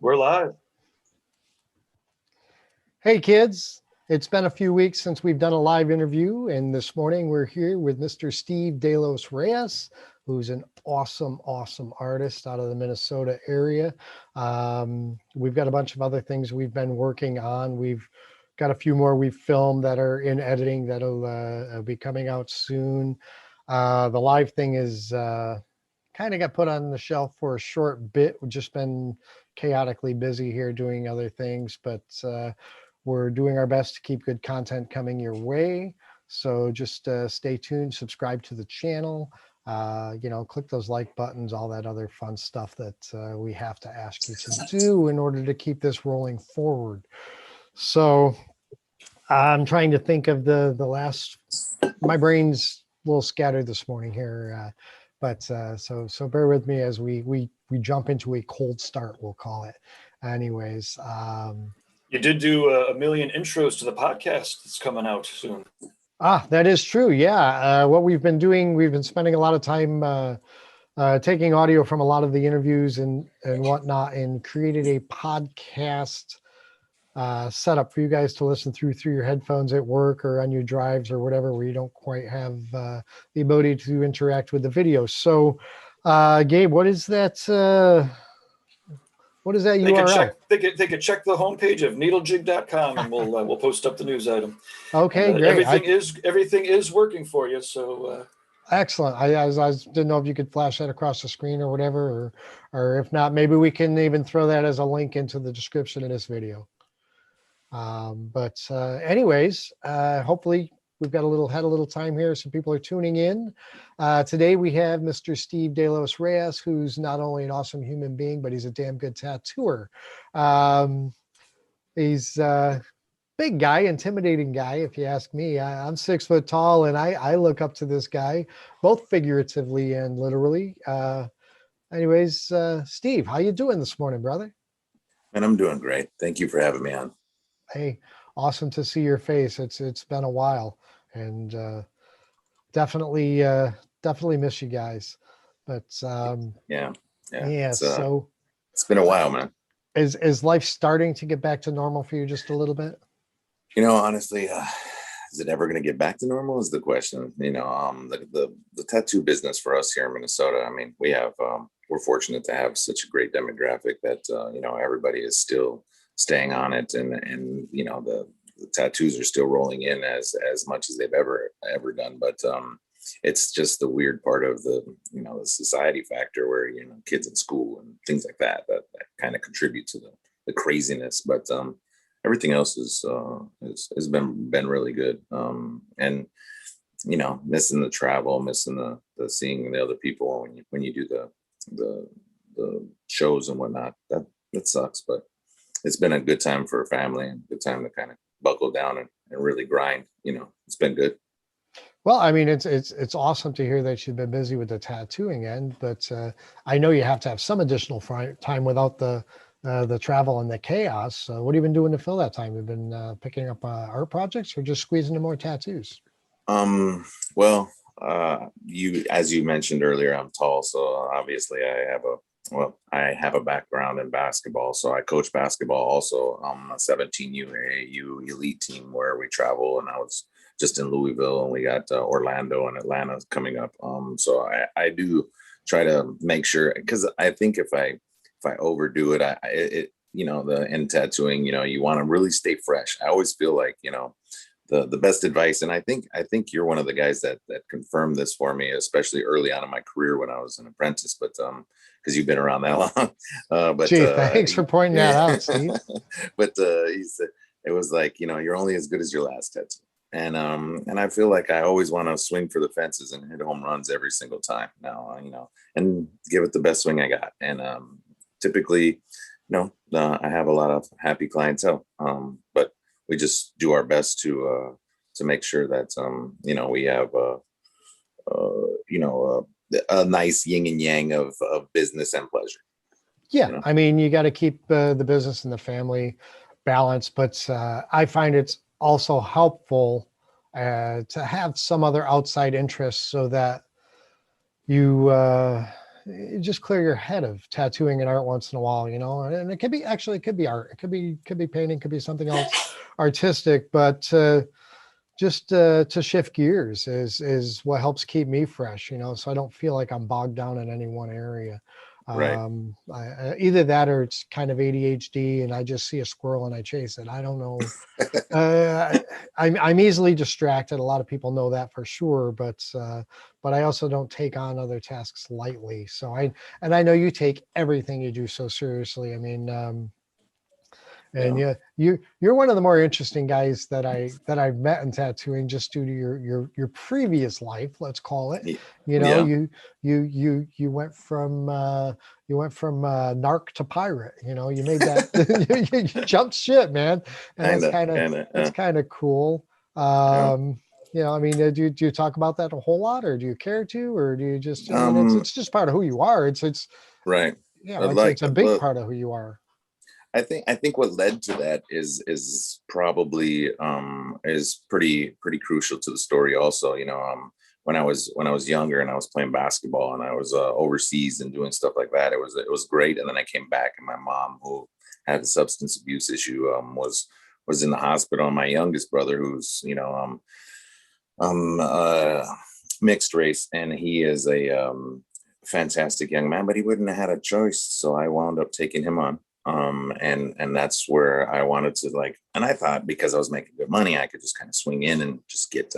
We're live. Hey kids, it's been a few weeks since we've done a live interview, and this morning we're here with Mr. Steve De Los Reyes, who's an awesome artist out of the Minnesota area. We've got a bunch of other things we've been working on. We've got a few more we've filmed that are in editing that'll be coming out soon. The live thing is kind of got put on the shelf for a short bit. We've just been chaotically busy here doing other things, but we're doing our best to keep good content coming your way. So just stay tuned, subscribe to the channel, click those like buttons, all that other fun stuff that we have to ask you to do in order to keep this rolling forward. So I'm trying to think of the last, my brain's a little scattered this morning here. But so bear with me as we jump into a cold start, we'll call it. Anyways. You did do a million intros to the podcast that's coming out soon. That is true. Yeah. What we've been doing, we've been spending a lot of time taking audio from a lot of the interviews and whatnot, and created a podcast setup for you guys to listen through your headphones at work or on your drives or whatever, where you don't quite have the ability to interact with the video. So, Gabe, what is that? What is that URL? They could check the homepage of needlejig.com, and we'll post up the news item. Okay, great. Everything is working for you. So excellent. I didn't know if you could flash that across the screen or whatever, or if not, maybe we can even throw that as a link into the description of this video. Anyways, hopefully we've got a little time here, so people are tuning in. Today we have Mr. Steve De Los Reyes, who's not only an awesome human being, but he's a damn good tattooer. He's a big guy, intimidating guy, if you ask me. I'm 6 foot tall, and I look up to this guy, both figuratively and literally. Anyways, Steve, how you doing this morning, brother? And I'm doing great. Thank you for having me on. Hey, awesome to see your face. It's been a while, and definitely miss you guys. But yeah. So it's been a while, man. Is life starting to get back to normal for you just a little bit? Honestly, is it ever going to get back to normal is the question. The tattoo business for us here in Minnesota, I mean, we're fortunate to have such a great demographic that everybody is still staying on it, and the tattoos are still rolling in as much as they've ever done. But it's just the weird part of the society factor where kids in school and things like that kind of contribute to the craziness. But everything else has been really good. And missing the travel, missing the seeing the other people when you do the shows and whatnot, that sucks. But it's been a good time for a family and a good time to kind of buckle down and really grind. It's been good. Well, I mean, it's awesome to hear that you've been busy with the tattooing end, but I know you have to have some additional time without the travel and the chaos. What have you been doing to fill that time? You've been picking up art projects or just squeezing in more tattoos? Well, as you mentioned earlier, I'm tall, so obviously I have a background in basketball, so I coach basketball also. I'm a 17 UAAU elite team where we travel, and I was just in Louisville, and we got Orlando and Atlanta coming up. So I do try to make sure, because I think if I overdo it, in tattooing, you want to really stay fresh. I always feel like, the best advice, and I think you're one of the guys that confirmed this for me, especially early on in my career when I was an apprentice, but because you've been around that long. But gee, thanks for pointing that out, Steve. But he said it was like, you're only as good as your last tattoo. And I feel like I always want to swing for the fences and hit home runs every single time now, and give it the best swing I got. And typically, I have a lot of happy clientele, but we just do our best to make sure that we have a nice yin and yang of business and pleasure. Yeah, I mean, you got to keep the business and the family balanced, but I find it's also helpful to have some other outside interests so that you just clear your head of tattooing and art once in a while, and it could be it could be art, it could be painting, could be something else artistic, but just to shift gears is what helps keep me fresh, so I don't feel like I'm bogged down in any one area. Right. Either that or it's kind of ADHD and I just see a squirrel and I chase it. I don't know. I'm easily distracted. A lot of people know that for sure, but I also don't take on other tasks lightly. So I know you take everything you do so seriously. I mean, and yeah, you're one of the more interesting guys that I've met in tattooing, just due to your previous life, let's call it. Yeah. You went from narc to pirate. You made that you jumped ship, man, and that's kind of cool. I mean, do you talk about that a whole lot, or do you care to, or do you just? I mean, it's just part of who you are. It's right. It's a big part of who you are. I think what led to that is probably is pretty crucial to the story also. When I was younger and I was playing basketball and I was overseas and doing stuff like that, it was great. And then I came back and my mom, who had a substance abuse issue, was in the hospital. And my youngest brother, who's mixed race, and he is a fantastic young man, but he wouldn't have had a choice. So I wound up taking him on. And that's where I wanted to and I thought because I was making good money, I could just kind of swing in and just get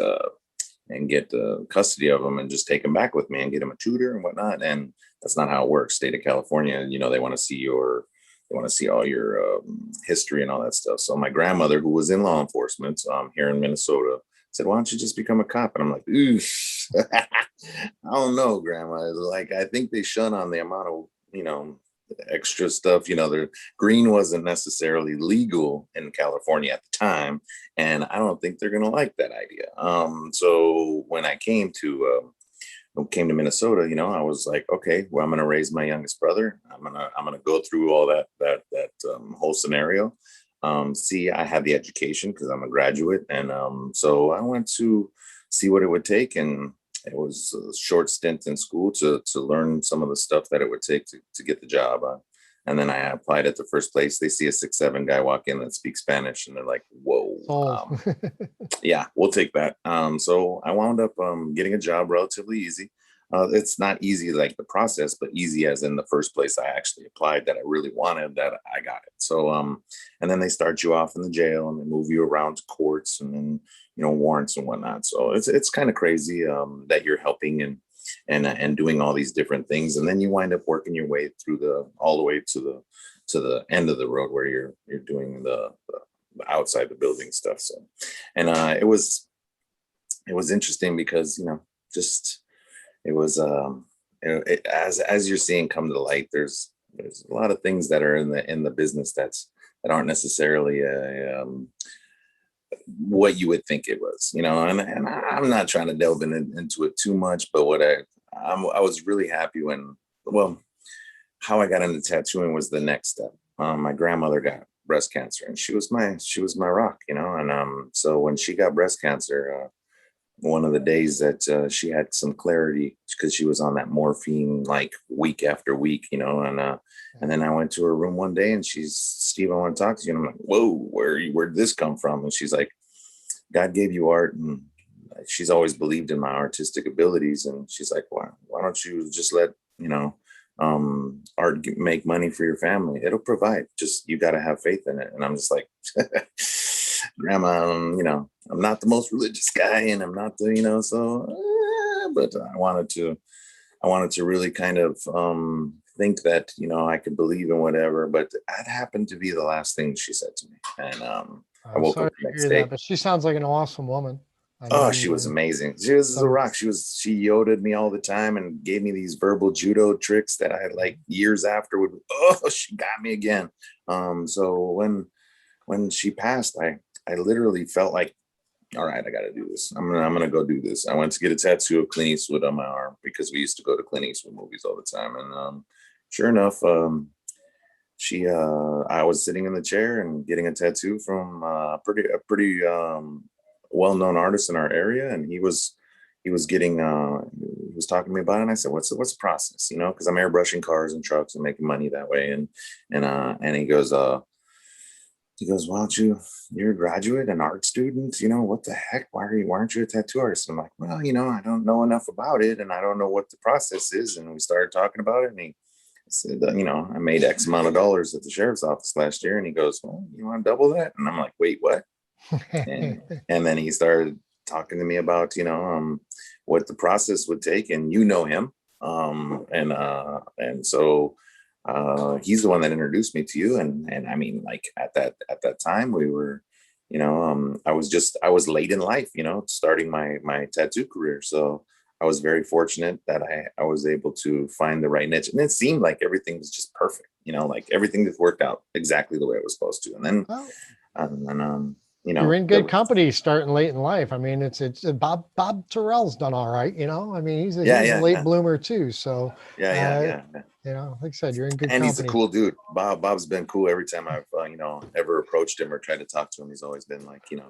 custody of him and just take him back with me and get him a tutor and whatnot. And that's not how it works. State of California, they want to see all your history and all that stuff. So my grandmother, who was in law enforcement here in Minnesota, said, "Why don't you just become a cop?" And I'm like, "Ooh, I don't know, Grandma. I think they shun on the amount of, extra stuff. The green wasn't necessarily legal in California at the time, and I don't think they're gonna like that idea." So when I came to Minnesota, I was like, okay, well, I'm gonna raise my youngest brother. I'm gonna go through all that whole scenario. See, I had the education because I'm a graduate, and so I went to see what it would take, and it was a short stint in school to learn some of the stuff that it would take to get the job. And then I applied at the first place. They see a 6'7" guy walk in that speaks Spanish, and they're like, "Whoa, yeah, we'll take that." So I wound up getting a job relatively easy. It's not easy like the process, but easy as in the first place I actually applied that I really wanted, that I got it. So and then they start you off in the jail and they move you around to courts and then warrants and whatnot. So it's kind of crazy that you're helping and doing all these different things, and then you wind up working your way through all the way to the end of the road where you're doing the outside the building stuff. So and it was interesting because just it was as you're seeing come to light, there's a lot of things that are in the business that aren't necessarily what you would think it was, and I'm not trying to delve into it too much, but what I was really happy how I got into tattooing was the next step. My grandmother got breast cancer, and she was my rock, and so when she got breast cancer, one of the days that she had some clarity because she was on that morphine like week after week, and then I went to her room one day and she's, "Steve, I want to talk to you." And I'm like, "Whoa, where'd this come from?" And she's like, "God gave you art." And she's always believed in my artistic abilities. And she's like, why don't you just let, art make money for your family? It'll provide, just, you got to have faith in it. And I'm just like, "Grandma, I'm not the most religious guy and I'm not the, but I wanted to really kind of think that, I could believe in whatever, but that happened to be the last thing she said to me. And I woke up the next day. But she sounds like an awesome woman. She was amazing. She was a rock. She yodered me all the time and gave me these verbal judo tricks that I had like years after she got me again. So when she passed, I literally felt like, all right, I got to do this. I'm gonna go do this. I went to get a tattoo of Clint Eastwood on my arm because we used to go to Clint Eastwood movies all the time. And sure enough, I was sitting in the chair and getting a tattoo from a pretty well-known artist in our area, and he was was talking to me about it, and I said, what's the process? You know, because I'm airbrushing cars and trucks and making money that way. And he goes, why don't you're a graduate, an art student, you know, what the heck? Why aren't you a tattoo artist? And I'm like, well, you know, I don't know enough about it, and I don't know what the process is. And we started talking about it, and he said, you know, I made X amount of dollars at the sheriff's office last year. And he goes, well, you want to double that? And I'm like, wait, what? And then he started talking to me about, you know, what the process would take, and you know him. And so he's the one that introduced me to you. And I mean, like at that time we were, you know, I was late in life, you know, starting my tattoo career. So I was very fortunate that I was able to find the right niche, and it seemed like everything was just perfect, you know, like everything just worked out exactly the way it was supposed to. And then, you know, you're in good company starting late in life. I mean, it's Bob Terrell's done all right, you know. I mean, he's a late bloomer too. So yeah. You know, like I said, you're in good and company. He's a cool dude. Bob's been cool every time I've you know, ever approached him or tried to talk to him. He's always been like, you know,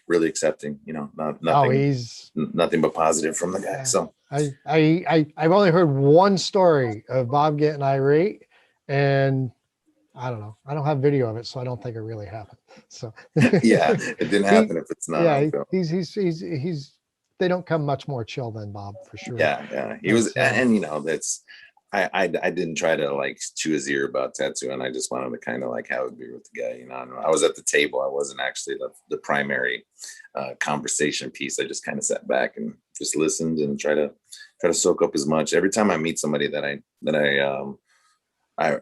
really accepting, you know, nothing but positive from the guy. Yeah. So I've only heard one story of Bob getting irate, and I don't know. I don't have video of it, so I don't think it really happened. So yeah, it didn't happen if it's not. Yeah, he's. They don't come much more chill than Bob for sure. Yeah. He was, and you know, that's. I didn't try to like chew his ear about tattooing. I just wanted to kind of like have a beer with the guy. You know, I was at the table. I wasn't actually the primary conversation piece. I just kind of sat back and just listened and try to soak up as much. Every time I meet somebody that I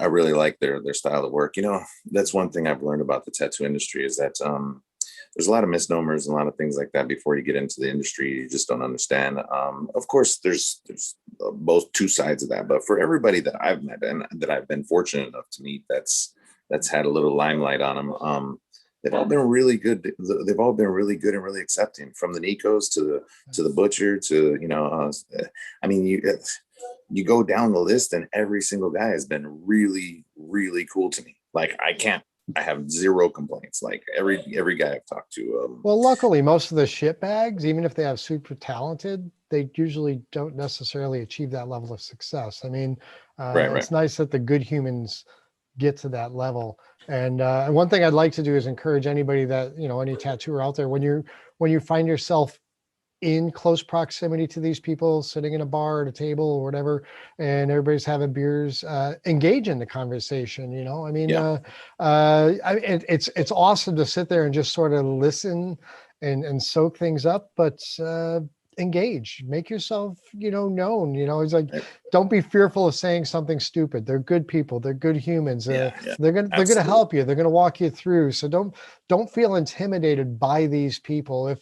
really like their style of work. You know, that's one thing I've learned about the tattoo industry is that there's a lot of misnomers and a lot of things like that before you get into the industry. You just don't understand. Of course, there's both two sides of that. But for everybody that I've met and that I've been fortunate enough to meet, that's had a little limelight on them. They've all been really good. They've all been really good and really accepting, from the Nikos to the butcher to, you know, I mean, you go down the list and every single guy has been really, really cool to me. Like I have zero complaints. Like every guy I've talked to. Well, luckily, most of the shitbags, even if they have super talented, they usually don't necessarily achieve that level of success. I mean, right. It's nice that the good humans get to that level. And one thing I'd like to do is encourage anybody that, you know, any tattooer out there, when you find yourself in close proximity to these people, sitting in a bar at a table or whatever, and everybody's having beers, engage in the conversation. You know, I mean, it's awesome to sit there and just sort of listen and soak things up, but engage, make yourself, you know, known. You know, it's like, don't be fearful of saying something stupid. They're good people. They're good humans. They're gonna help you. They're gonna walk you through. So don't feel intimidated by these people.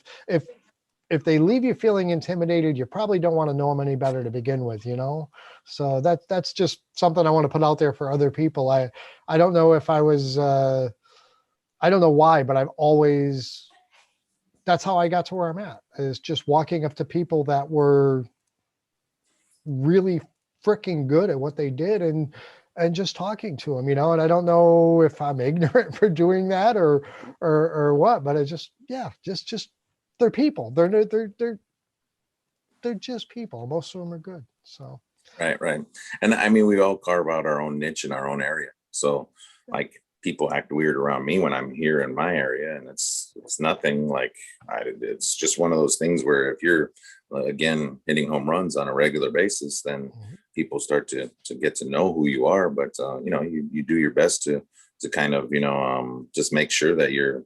If they leave you feeling intimidated, you probably don't want to know them any better to begin with, you know? So that's just something I want to put out there for other people. I don't know if I was, I don't know why, but that's how I got to where I'm at, is just walking up to people that were really freaking good at what they did and just talking to them, you know. And I don't know if I'm ignorant for doing that or what, but it's just they're people. They're just people. Most of them are good. So right. And I mean, we all carve out our own niche in our own area. So like people act weird around me when I'm here in my area, and it's nothing like it's just one of those things where if you're again hitting home runs on a regular basis, then people start to get to know who you are. But you know, you do your best to kind of, you know, just make sure that you're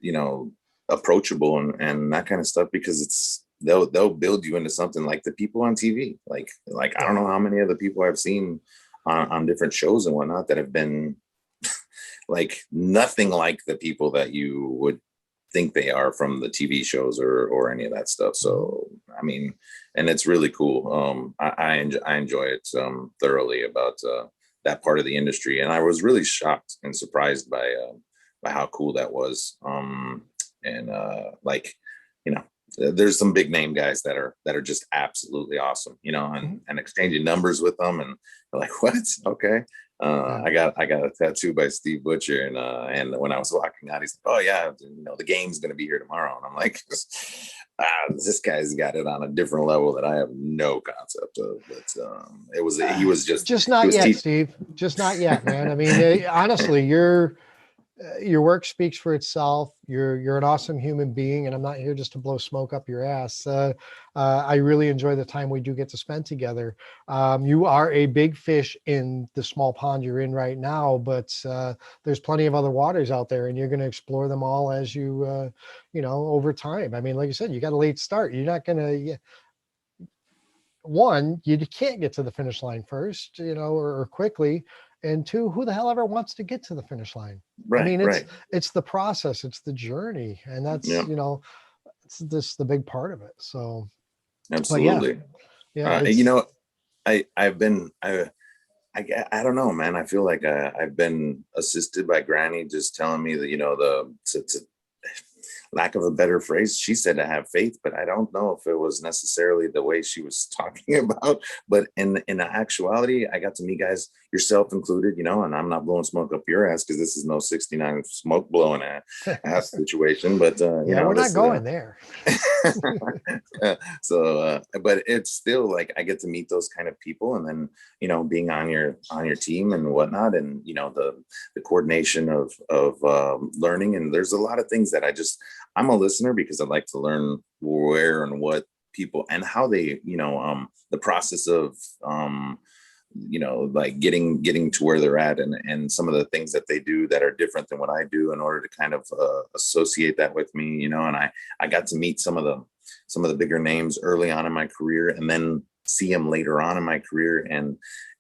you know, approachable and that kind of stuff, because they'll build you into something like the people on TV. Like I don't know how many other people I've seen on different shows and whatnot that have been like nothing like the people that you would think they are from the TV shows or any of that stuff. So I mean, and it's really cool. I enjoy it thoroughly about that part of the industry, and I was really shocked and surprised by how cool that was. And like, you know, there's some big name guys that are just absolutely awesome, you know, and exchanging numbers with them, and they're like, what? Okay. I got a tattoo by Steve Butcher, and when I was walking out, he's like, oh yeah, you know, the game's gonna be here tomorrow, and I'm like, This guy's got it on a different level that I have no concept of. But he was Just he not was yet, teaching. Steve. Just not yet, man. I mean, honestly, your work speaks for itself. You're an awesome human being, and I'm not here just to blow smoke up your ass. I really enjoy the time we do get to spend together. You are a big fish in the small pond you're in right now, but there's plenty of other waters out there, and you're going to explore them all as you, over time. I mean, like you said, you got a late start. You're not going to. One, you can't get to the finish line first, or quickly. And two, who the hell ever wants to get to the finish line? I Right, mean, right. it's the process, it's the journey, and that's Yeah, it's this the big part of it. So, but yeah, absolutely. yeah, You it's know, I've been I don't know, man. I feel like I've been assisted by Granny, just telling me that to lack of a better phrase, she said to have faith, but I don't know if it was necessarily the way she was talking about. But in actuality, I got to meet guys, yourself included, and I'm not blowing smoke up your ass because this is no 69 smoke blowing ass situation. But yeah, we're not going there. But it's still like I get to meet those kind of people, and then being on your team and whatnot, and the coordination of learning, and there's a lot of things that I'm a listener because I like to learn where and what people and how they the process of like getting to where they're at, and some of the things that they do that are different than what I do in order to kind of associate that with me, and I got to meet some of the bigger names early on in my career, and then see them later on in my career,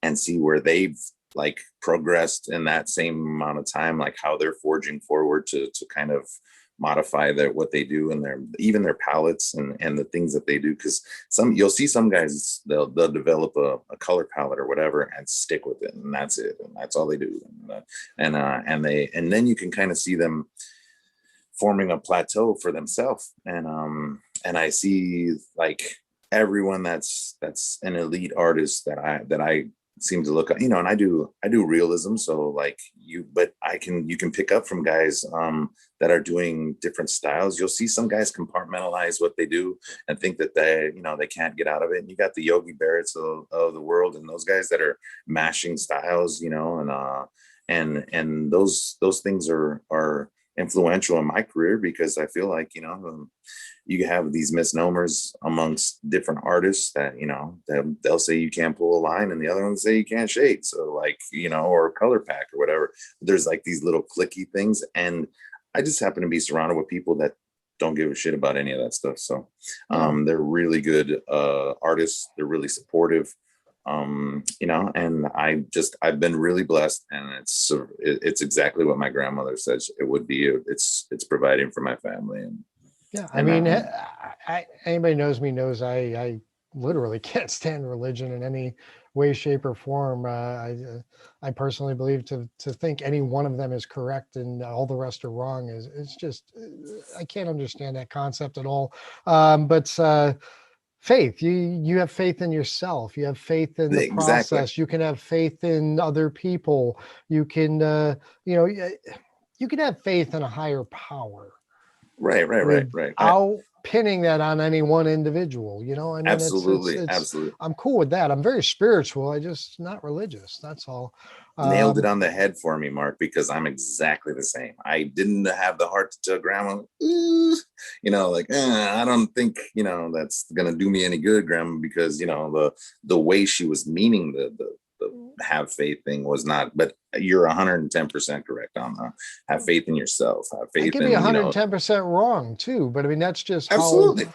and see where they've like progressed in that same amount of time, like how they're forging forward to kind of modify what they do and even their palettes and the things that they do. Because you'll see some guys, they'll develop a color palette or whatever and stick with it, and that's it, and that's all they do. And then you can kind of see them forming a plateau for themselves. And I see like everyone that's an elite artist that I seem to look at, and I do realism. So like but you can pick up from guys that are doing different styles. You'll see some guys compartmentalize what they do and think that they can't get out of it. And you got the Yogi Berrats of the world, and those guys that are mashing styles, and those things are influential in my career, because I feel like you have these misnomers amongst different artists that they'll say you can't pull a line, and the other ones say you can't shade, so like or color pack or whatever. There's like these little clicky things, and I just happen to be surrounded with people that don't give a shit about any of that stuff. So they're really good artists, they're really supportive, and I've been really blessed, and it's exactly what my grandmother says it would be. It's providing for my family. Yeah, I mean, anybody knows me knows I literally can't stand religion in any way, shape, or form. I personally believe to think any one of them is correct and all the rest are wrong is just, I can't understand that concept at all. But faith, you have faith in yourself. You have faith in the Exactly. process. You can have faith in other people. You can, you can have faith in a higher power. Right. Without pinning that on any one individual, I mean, Absolutely. it's Absolutely. I'm cool with that. I'm very spiritual. I just not religious. That's all. Nailed it on the head for me, Mark, because I'm exactly the same. I didn't have the heart to tell grandma, I don't think, that's going to do me any good, grandma, because, the way she was meaning the have faith thing was not, but you're 110% correct on have faith in yourself, have faith. I could be 110% wrong too, but I mean, that's just absolutely.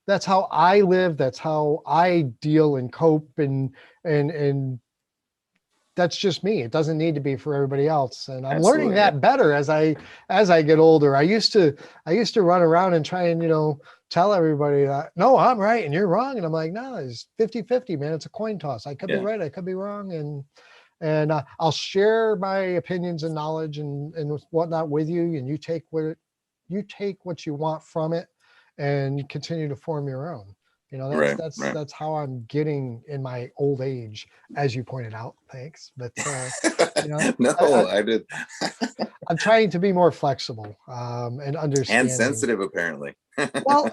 That's how I live. That's how I deal and cope, and that's just me. It doesn't need to be for everybody else. And I'm learning that better as I get older. I used to run around and try and, tell everybody that, no, I'm right and you're wrong. And I'm like, no, it's 50-50, man. It's a coin toss. I could be right. I could be wrong. And I'll share my opinions and knowledge and whatnot with you. And you take what you want from it and you continue to form your own. You know, Right. that's how I'm getting in my old age, as you pointed out. Thanks. But you know, No, I, I did. I'm trying to be more flexible and And understanding. sensitive, apparently. Well,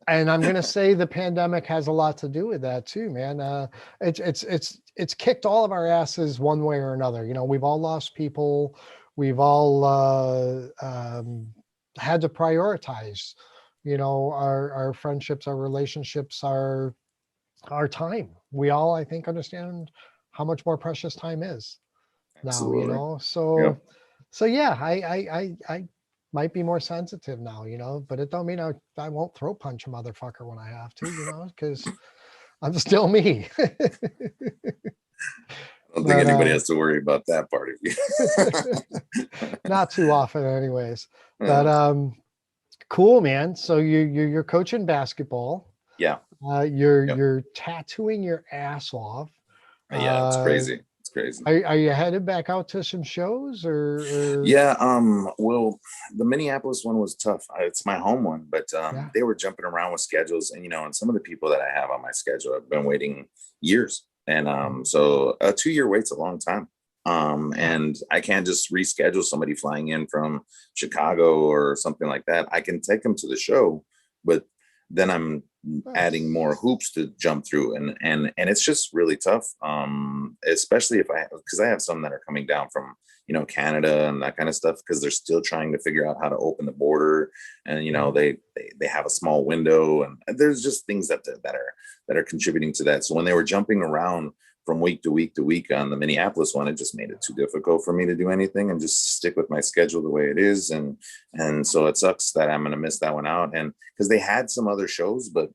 and I'm gonna say the pandemic has a lot to do with that too, man. It's kicked all of our asses one way or another. You know, we've all lost people. We've all had to prioritize. You know, our friendships, our relationships, our time. We all, I think, understand how much more precious time is now. You Absolutely. know, Yeah. so yeah, I might be more sensitive now, you know, but it don't mean I won't throat punch a motherfucker when I have to, you know, because I'm still me. I don't think But anybody has to worry about that part of you. not too often anyways. But Uh, cool, man. So you're coaching basketball. yeah. Yep. You're tattooing your ass off. Yeah. It's Uh, crazy. It's crazy. are you headed back out to some shows or Yeah. Well, the Minneapolis one was tough. It's my home one, but yeah? they were jumping around with schedules, and and some of the people that I have on my schedule have been waiting years, and so a 2 year wait's a long time. And I can't just reschedule somebody flying in from Chicago or something like that. I can take them to the show, but then I'm adding Nice. more hoops to jump through, and it's just really tough. Especially if because I have some that are coming down from Canada and that kind of stuff, because they're still trying to figure out how to open the border, and Mhm. they have a small window, and there's just things that are contributing to that. So when they were jumping around from week to week to week on the Minneapolis one, it just made it too difficult for me to do anything and just stick with my schedule the way it is. And so it sucks that I'm going to miss that one out. And because they had some other shows, but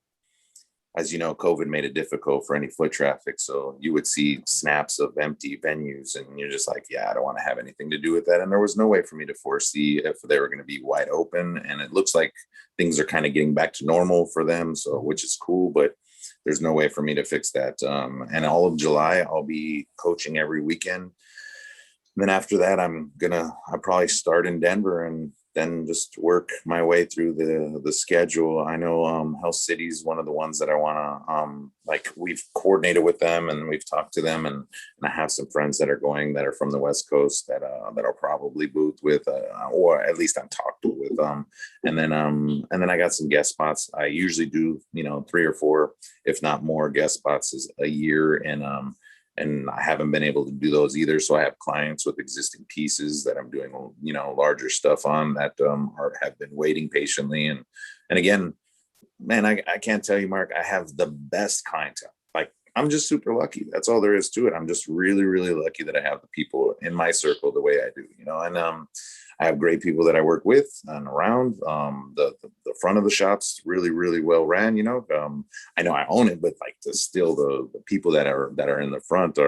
as you know, COVID made it difficult for any foot traffic. So you would see snaps of empty venues, and you're just like, yeah, I don't want to have anything to do with that. And there was no way for me to foresee if they were going to be wide open. And it looks like things are kind of getting back to normal for them, so which is cool. But there's no way for me to fix that. And all of July, I'll be coaching every weekend. And then after that, I'll probably start in Denver and then just work my way through the schedule. I know Health City is one of the ones that I want to like. We've coordinated with them and we've talked to them, and I have some friends that are going that are from the West Coast that I'll probably booth with, or at least I'm talked with. And then I got some guest spots. I usually do 3 or 4, if not more, guest spots a year, and I haven't been able to do those either. So I have clients with existing pieces that I'm doing, larger stuff on that have been waiting patiently. And again, man, I can't tell you, Mark, I have the best clientele. Like, I'm just super lucky. That's all there is to it. I'm just really, really lucky that I have the people in my circle the way I do, and I have great people that I work with and around. The front of the shop's really, really well ran. I know I own it, but like the people that are in the front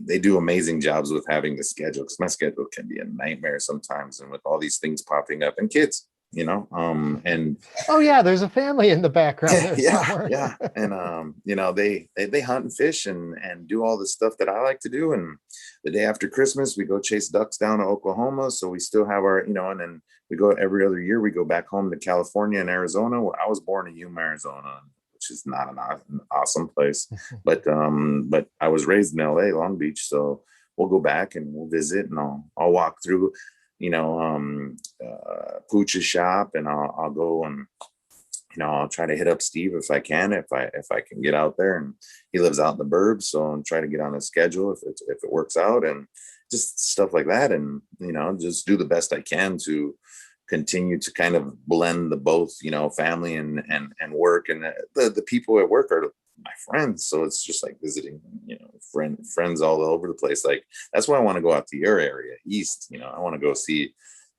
they do amazing jobs with having the schedule, because my schedule can be a nightmare sometimes, and with all these things popping up and kids, and Oh yeah, there's a family in the background yeah, there yeah, somewhere. yeah. And they hunt and fish and do all the stuff that I like to do. And the day after Christmas, we go chase ducks down to Oklahoma. So we still have our, and then we go every other year. We go back home to California and Arizona. Where I was born in Yuma, Arizona, which is not an awesome place, but I was raised in LA, Long Beach. So we'll go back and we'll visit, and I'll walk through Pooch's shop, and I'll go and I'll try to hit up Steve if I can, if I can get out there. And he lives out in the burbs, so I'm trying to get on his schedule if it works out, and just stuff like that. And just do the best I can to continue to kind of blend the both, family and work. And the people at work are my friends, so it's just like visiting, friends all over the place. Like, that's why I want to go out to your area east. I want to go see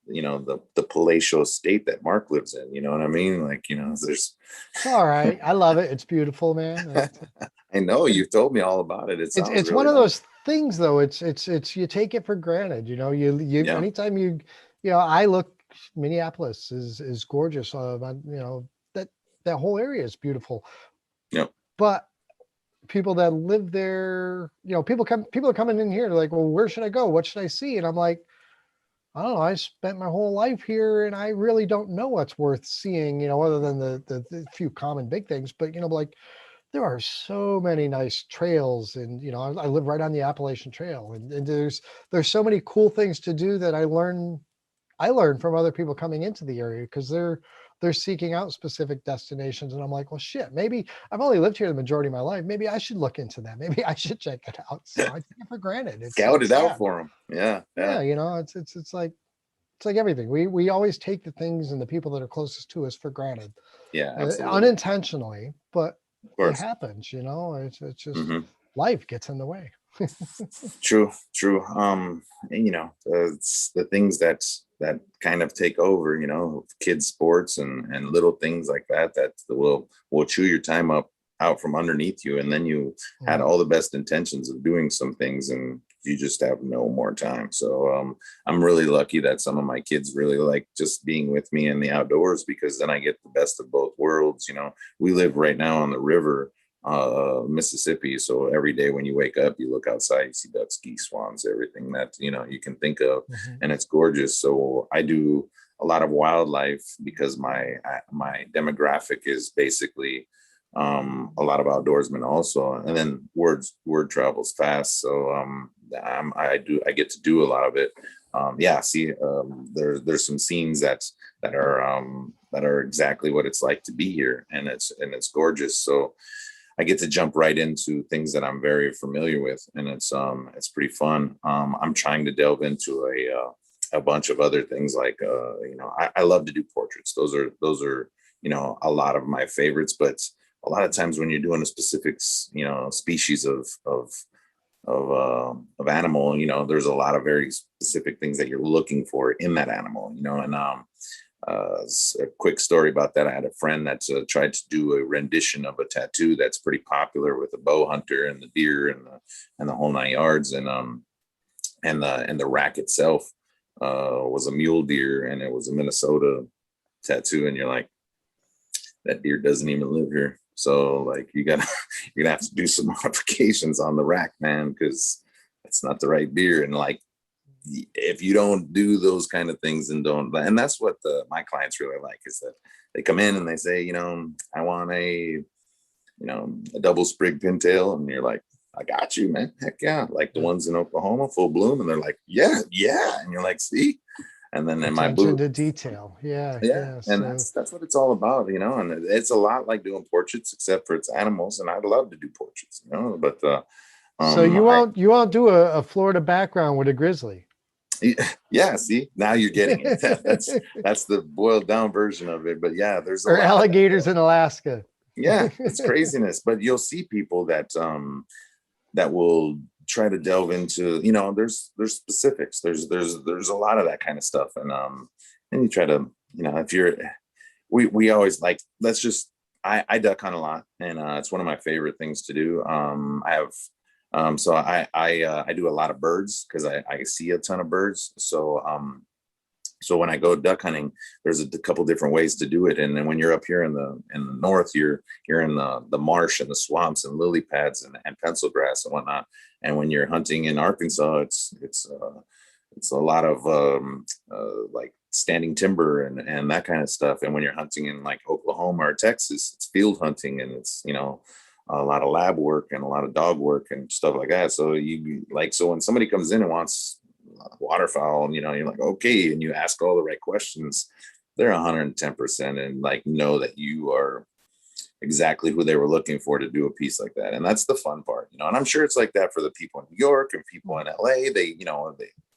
the palatial estate that Mark lives in. You know what I mean? Like, there's It's all right. I love it. It's beautiful, man. I know you've told me all about it. It sounds It's one really of nice. those things though. It's you take it for granted. You Yeah. anytime I look, Minneapolis is gorgeous. That whole area is beautiful. Yep. But people that live there, people are coming in here. They're like, well, where should I go? What should I see? And I'm like, I don't know, I spent my whole life here and I really don't know what's worth seeing, other than the few common big things. But, like there are so many nice trails and, I live right on the Appalachian Trail and there's so many cool things to do that I learn from other people coming into the area because they're seeking out specific destinations. And I'm like, well, shit, maybe I've only lived here the majority of my life. Maybe I should look into that. Maybe I should check it out. So I take it for granted. It's Scout it out sad. for them. Yeah. Yeah. It's like everything. We always take the things and the people that are closest to us for granted, Yeah, absolutely. unintentionally, but Of it course. happens, it's just Mhm. life gets in the way. True. And, it's the things that kind of take over, kids sports and little things like that will chew your time up out from underneath you. And then you had all the best intentions of doing some things and you just have no more time. So I'm really lucky that some of my kids really like just being with me in the outdoors, because then I get the best of both worlds. We live right now on the river, Mississippi. So every day when you wake up, you look outside, you see ducks, geese, swans, everything that, you can think of. And it's gorgeous. So I do a lot of wildlife because my demographic is basically a lot of outdoorsmen also. And then word travels fast. So I get to do a lot of it. There's some scenes that are exactly what it's like to be here, and it's gorgeous. So I get to jump right into things that I'm very familiar with, and it's pretty fun. I'm trying to delve into a bunch of other things like I love to do portraits. Those are a lot of my favorites. But a lot of times when you're doing a specific species of animal, there's a lot of very specific things that you're looking for in that animal. And a quick story about that. I had a friend that's tried to do a rendition of a tattoo that's pretty popular with a bow hunter and the deer and the whole 9 yards. And the rack itself was a mule deer, and it was a Minnesota tattoo. And you're like, that deer doesn't even live here. So like you're gonna have to do some modifications on the rack, man, because it's not the right deer. And like, if you don't do those kind of things and that's what my clients really like, is that they come in and they say, I want a double sprig pintail. And you're like, I got you, man. Heck yeah. Like the ones in Oklahoma, full bloom. And they're like, yeah. And you're like, see? And then in my booth, to detail. Yeah. and that's what it's all about, and it's a lot like doing portraits, except for it's animals. And I'd love to do portraits, but so you won't do a Florida background with a grizzly. Yeah, see, now you're getting it. That's the boiled down version of it. But yeah, there's or alligators in Alaska. Yeah, it's craziness. But you'll see people that will try to delve into, there's specifics. There's a lot of that kind of stuff. And you try to, if you're, we always like, I duck hunt a lot, and it's one of my favorite things to do. I have so I do a lot of birds because I see a ton of birds. So when I go duck hunting, there's a couple different ways to do it. And then when you're up here in the north, you're in the marsh and the swamps and lily pads and pencil grass and whatnot. And when you're hunting in Arkansas, it's a lot of like standing timber and that kind of stuff. And when you're hunting in like Oklahoma or Texas, it's field hunting, and it's a lot of lab work and a lot of dog work and stuff like that. So so when somebody comes in and wants waterfowl, you're like, okay, and you ask all the right questions, they're 110% and like know that you are exactly who they were looking for to do a piece like that. And that's the fun part, and I'm sure it's like that for the people in New York and people in LA.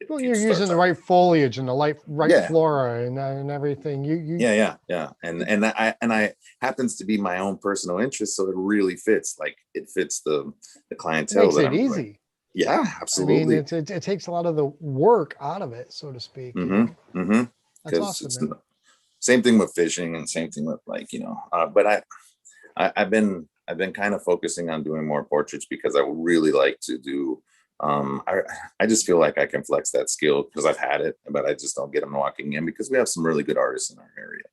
Well, you're using the right foliage and the right flora and everything. Yeah. And I happens to be my own personal interest, so it really fits. Like it fits the clientele. Makes it easy. Like, yeah, absolutely. I mean, it takes a lot of the work out of it, so to speak. That's awesome, man. Same thing with fishing, and same thing with like but I've been kind of focusing on doing more portraits because I would really like to do. I just feel like I can flex that skill because I've had it, but I just don't get them walking in because we have some really good artists in our area.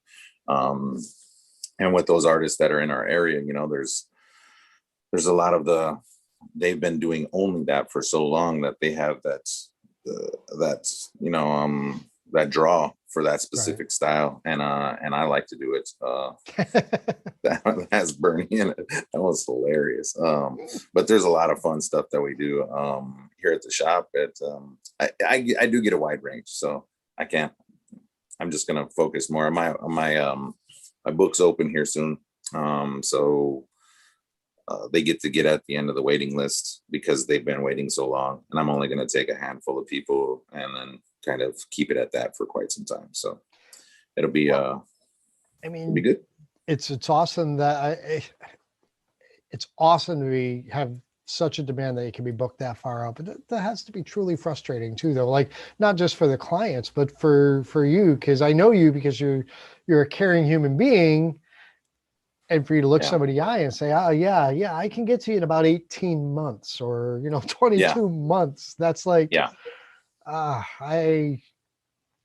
And with those artists that are in our area, there's a lot of they've been doing only that for so long that they have that draw for that specific style, and I like to do it. That has Bernie in it. That was hilarious. But there's a lot of fun stuff that we do here at the shop. I do get a wide range, so I can't. I'm just gonna focus more on my book's open here soon. So they get at the end of the waiting list because they've been waiting so long, and I'm only going to take a handful of people and then kind of keep it at that for quite some time. So it'll be, it'll be good. It's awesome that it's awesome to have such a demand that it can be booked that far out, but that has to be truly frustrating too, though. Like not just for the clients, but for you, because I know you because you're a caring human being. And for you to look somebody in the eye and say, oh, yeah, I can get to you in about 18 months or, 22 months. That's like, I'm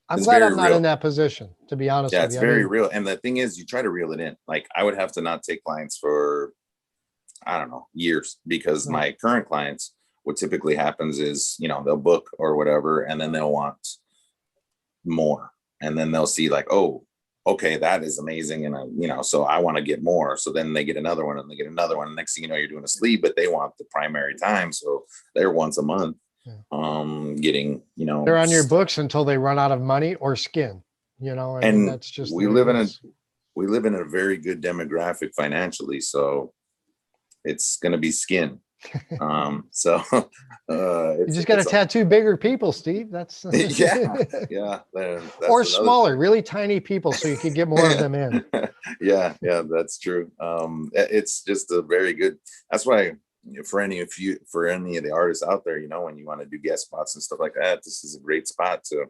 glad I'm not in that position, to be honest with you. Yeah, it's very real. And the thing is, you try to reel it in. Like I would have to not take clients for, I don't know, years, because my current clients, what typically happens is, they'll book or whatever, and then they'll want more. And then they'll see like, oh, okay, that is amazing. And, so I want to get more. So then they get another one and they get another one. Next thing you know, you're doing a sleeve, but they want the primary time. So they're once a month getting, they're on your books until they run out of money or skin, and that's just, we live in a very good demographic financially. So it's going to be skin. You just got to tattoo bigger people, Steve. That's yeah. Or smaller, really tiny people, so you can get more of them in. Yeah, that's true. It's just a very good. That's why for any of the artists out there, when you want to do guest spots and stuff like that, this is a great spot to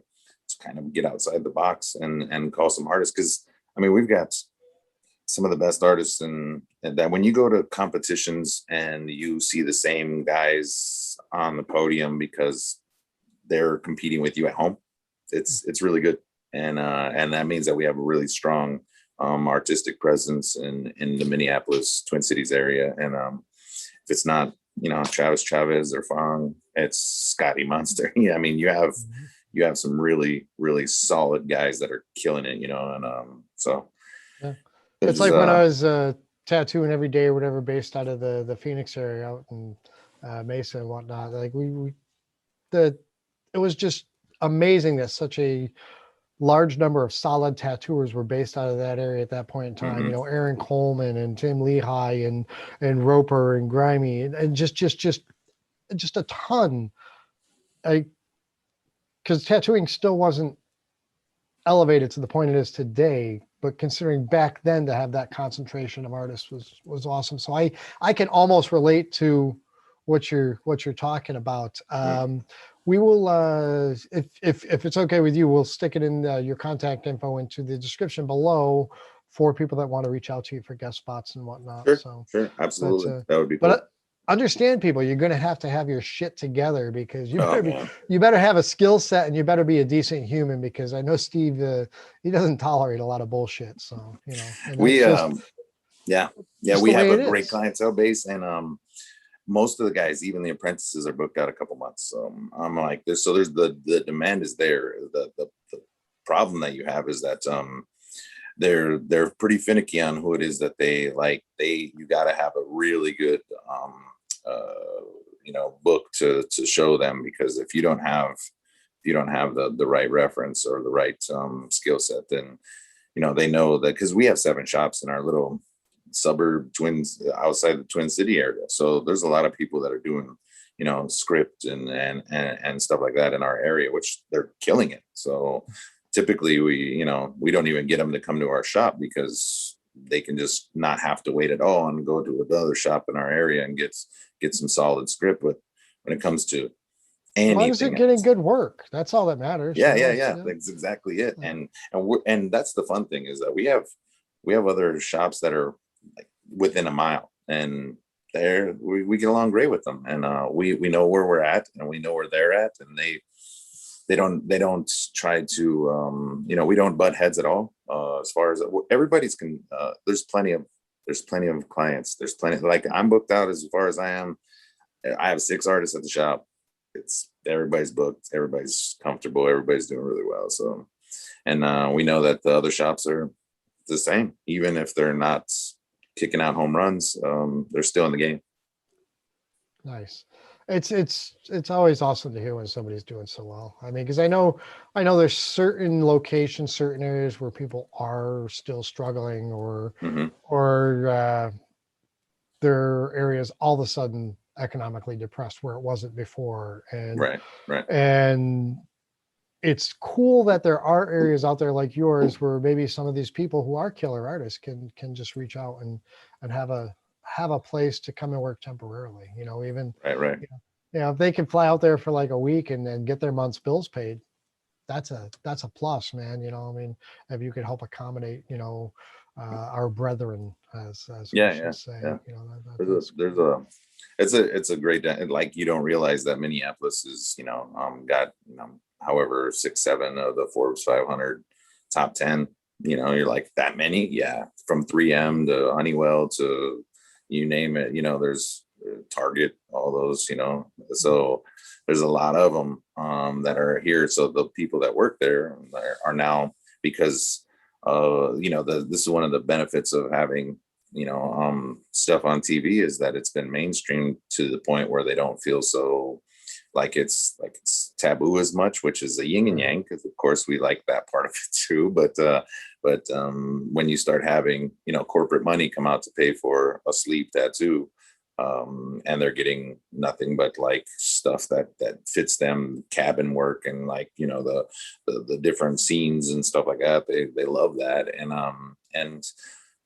kind of get outside the box and call some artists, because we've got some of the best artists, and that when you go to competitions and you see the same guys on the podium because they're competing with you at home, it's really good. And that means that we have a really strong artistic presence in the Minneapolis Twin Cities area. And if it's not, Travis Chavez or Fong, it's Scotty Monster. Yeah, you have some really, really solid guys that are killing it, and so. Yeah. It's like when I was tattooing every day or whatever, based out of the Phoenix area out in Mesa and whatnot. Like it was just amazing that such a large number of solid tattooers were based out of that area at that point in time. Aaron Coleman and Tim Lehigh and Roper and Grimy and just a ton. Because tattooing still wasn't elevated to the point it is today, but considering back then to have that concentration of artists was awesome. So I can almost relate to what you're talking about. We will, if it's okay with you, we'll stick it in your contact info into the description below for people that want to reach out to you for guest spots and whatnot. Sure, absolutely. That would be cool. But understand, people, you're going to have your shit together, because you better have a skill set, and you better be a decent human, because I know Steve, he doesn't tolerate a lot of bullshit. So, we have a great clientele base, and most of the guys, even the apprentices, are booked out a couple months. So I'm like this. So there's the demand is there. The problem that you have is that they're pretty finicky on who it is that they like. You got to have a really good book to show them, because if you don't have the right reference or the right skill set, then they know that, because we have 7 shops in our little suburb outside the Twin City area. So there's a lot of people that are doing script and stuff like that in our area, which they're killing it. So typically we don't even get them to come to our shop, because they can just not have to wait at all and go to another shop in our area and get some solid script. But when it comes to anything, as long as they're getting good work, that's all that matters. Yeah. That's exactly it. And that's the fun thing, is that we have other shops that are like within a mile, and we get along great with them, and we know where we're at, and we know where they're at, and they don't try to we don't butt heads at all. As far as everybody's there's plenty of clients. There's plenty, like I'm booked out as far as I am. I have 6 artists at the shop. it's everybody's booked, everybody's comfortable, everybody's doing really well. So, and we know that the other shops are the same, even if they're not kicking out home runs, they're still in the game. Nice. It's always awesome to hear when somebody's doing so well. I mean, because I know there's certain locations, certain areas where people are still struggling, or Mm-hmm. there are areas all of a sudden economically depressed where it wasn't before. Right. And it's cool that there are areas out there like yours where maybe some of these people who are killer artists can just reach out and have a place to come and work temporarily, even Right. if they can fly out there for like a week and then get their month's bills paid, that's a plus, man. I mean, if you could help accommodate, our brethren, as we should say, it's a great, like, you don't realize that Minneapolis is, got, however, 6-7 of the Forbes 500 top 10, you're like, that many. Yeah. From 3M to Honeywell to you name it, there's Target, all those, so there's a lot of them that are here. So the people that work there are now, because this is one of the benefits of having stuff on TV, is that it's been mainstreamed to the point where they don't feel so like it's taboo as much, which is a yin and yang, because of course we like that part of it too. But when you start having corporate money come out to pay for a sleeve tattoo, and they're getting nothing but like stuff that fits them, cabin work, and like the different scenes and stuff like that, they love that. And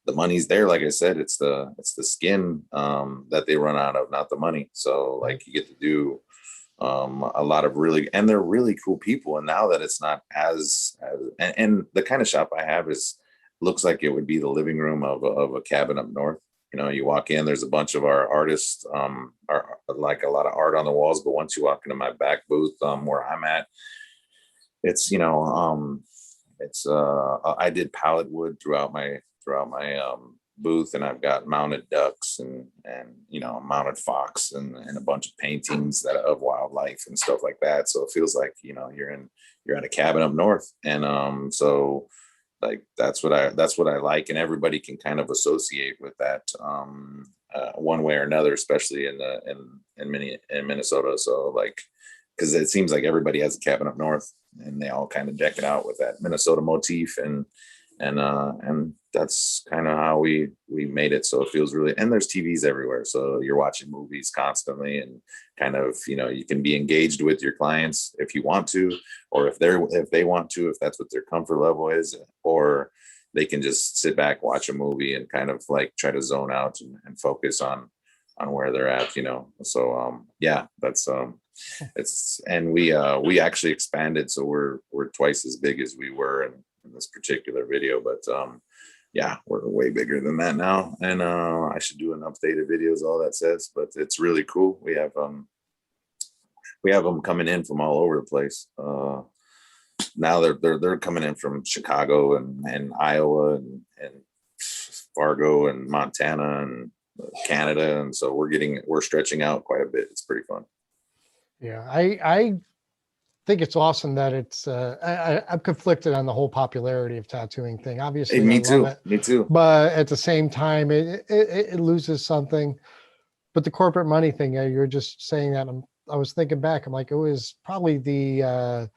the money's there. Like I said, it's the skin that they run out of, not the money. So like you get to do a lot of and they're really cool people. And now that it's not and the kind of shop I have looks like it would be the living room of a cabin up north. You walk in, there's a bunch of our artists, are like a lot of art on the walls. But once you walk into my back booth, where I'm at, it's, I did pallet wood throughout my booth, and I've got mounted ducks and mounted fox and a bunch of paintings of wildlife and stuff like that. So it feels like, you're in a cabin up north. And so like that's what I like, and everybody can kind of associate with that one way or another, especially in Minnesota. So like, because it seems like everybody has a cabin up north, and they all kind of deck it out with that Minnesota motif, and that's kind of how we made it. So it feels really, and there's TVs everywhere, so you're watching movies constantly, and kind of you can be engaged with your clients if you want to, or if they want to, if that's what their comfort level is, or they can just sit back, watch a movie, and kind of like try to zone out and focus on where they're at. So yeah, that's it's, and we actually expanded, so we're twice as big as we were in this particular video. But yeah, we're way bigger than that now, and I should do an updated videos, all that says. But it's really cool. We have them coming in from all over the place. Now they're coming in from Chicago and Iowa and Fargo and Montana and Canada, and so we're stretching out quite a bit. It's pretty fun. Yeah, I think it's awesome that it's I'm conflicted on the whole popularity of tattooing thing. Obviously, hey, me too. But at the same time, it loses something. But the corporate money thing, you're just saying that. I was thinking back. I'm like, it was probably the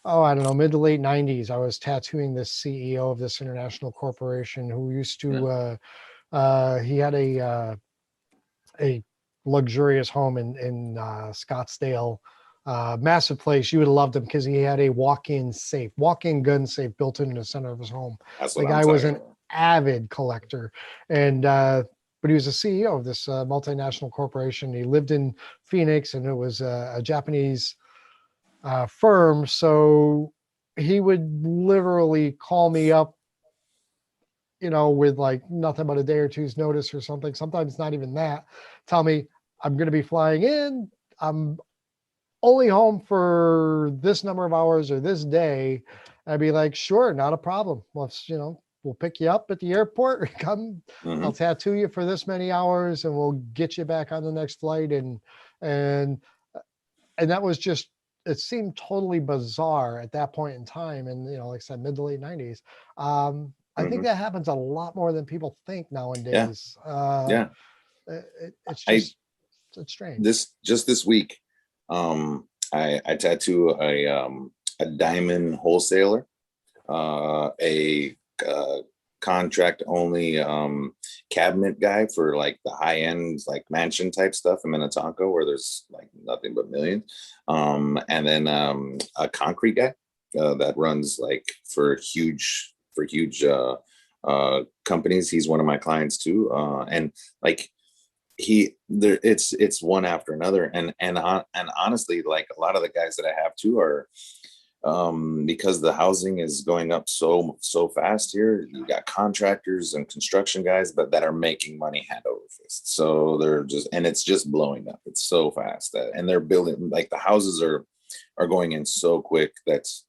I don't know, mid to late 90s. I was tattooing this CEO of this international corporation who used to he had a luxurious home in Scottsdale. Massive place. You would have loved him because he had a walk-in gun safe built in the center of his home. The guy was an avid collector, and but he was a CEO of this multinational corporation. He lived in Phoenix, and it was a Japanese firm. So he would literally call me up, with like nothing but a day or two's notice or something. Sometimes not even that. Tell me, I'm going to be flying in. I'm only home for this number of hours or this day. I'd be like, sure, not a problem. Let's, we'll pick you up at the airport. Come, I'll tattoo you for this many hours, and we'll get you back on the next flight. And and that was just, it seemed totally bizarre at that point in time. And, like I said, mid to late 90s. I think that happens a lot more than people think nowadays. Yeah. It's just, it's strange. This week, I tattoo a diamond wholesaler, a contract only cabinet guy for like the high end like mansion type stuff in Minnetonka where there's like nothing but millions, and then a concrete guy that runs like for huge companies. He's one of my clients too, and like it's one after another, and honestly, like a lot of the guys that I have too are because the housing is going up so fast here. You got contractors and construction guys, but that are making money hand over fist. So they're just, and it's just blowing up. It's so fast and they're building, like the houses are going in so quick. That's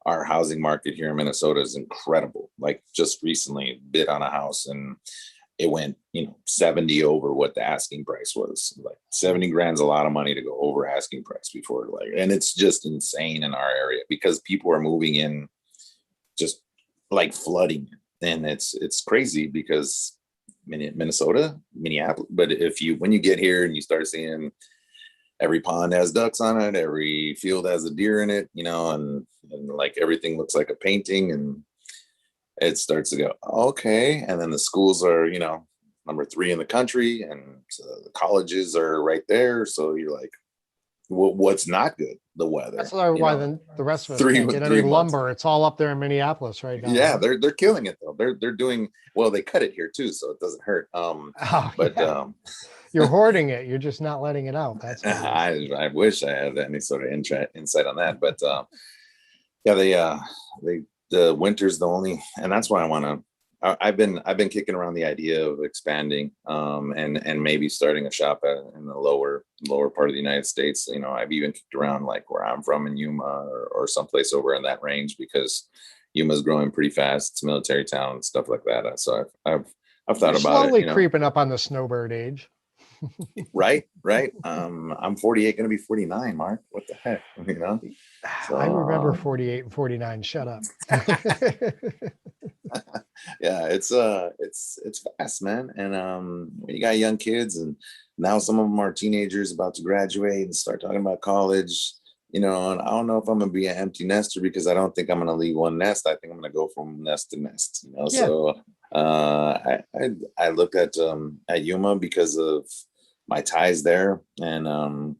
our housing market here in Minnesota is incredible. Like just recently bid on a house and it went, 70 over what the asking price was. Like 70 grand's a lot of money to go over asking price before, like, and it's just insane in our area because people are moving in just like flooding. And it's crazy because Minnesota, Minneapolis, but when you get here and you start seeing every pond has ducks on it, every field has a deer in it, and like everything looks like a painting, and it starts to go, okay. And then the schools are, number 3 in the country, and the colleges are right there. So you're like, what's not good? The weather. That's why then the rest of us can't get any lumber. It's all up there in Minneapolis right now. Yeah, they're killing it though. They're doing well. They cut it here too, so it doesn't hurt. You're hoarding it. You're just not letting it out. That's I wish I had any sort of insight on that, but the winter's the only, and that's why I've been kicking around the idea of expanding, and maybe starting a shop in the lower part of the United States. I've even kicked around like where I'm from in Yuma or someplace over in that range because Yuma's growing pretty fast. It's a military town and stuff like that. So I've thought about it. Slowly creeping up on the snowbird age. Right. I'm 48, going to be 49, Mark. What the heck, So, I remember 48 and 49. Shut up. Yeah, it's fast, man. And you got young kids, and now some of them are teenagers about to graduate and start talking about college. And I don't know if I'm gonna be an empty nester because I don't think I'm gonna leave one nest. I think I'm gonna go from nest to nest. Yeah. So I looked at Yuma because of my ties there, and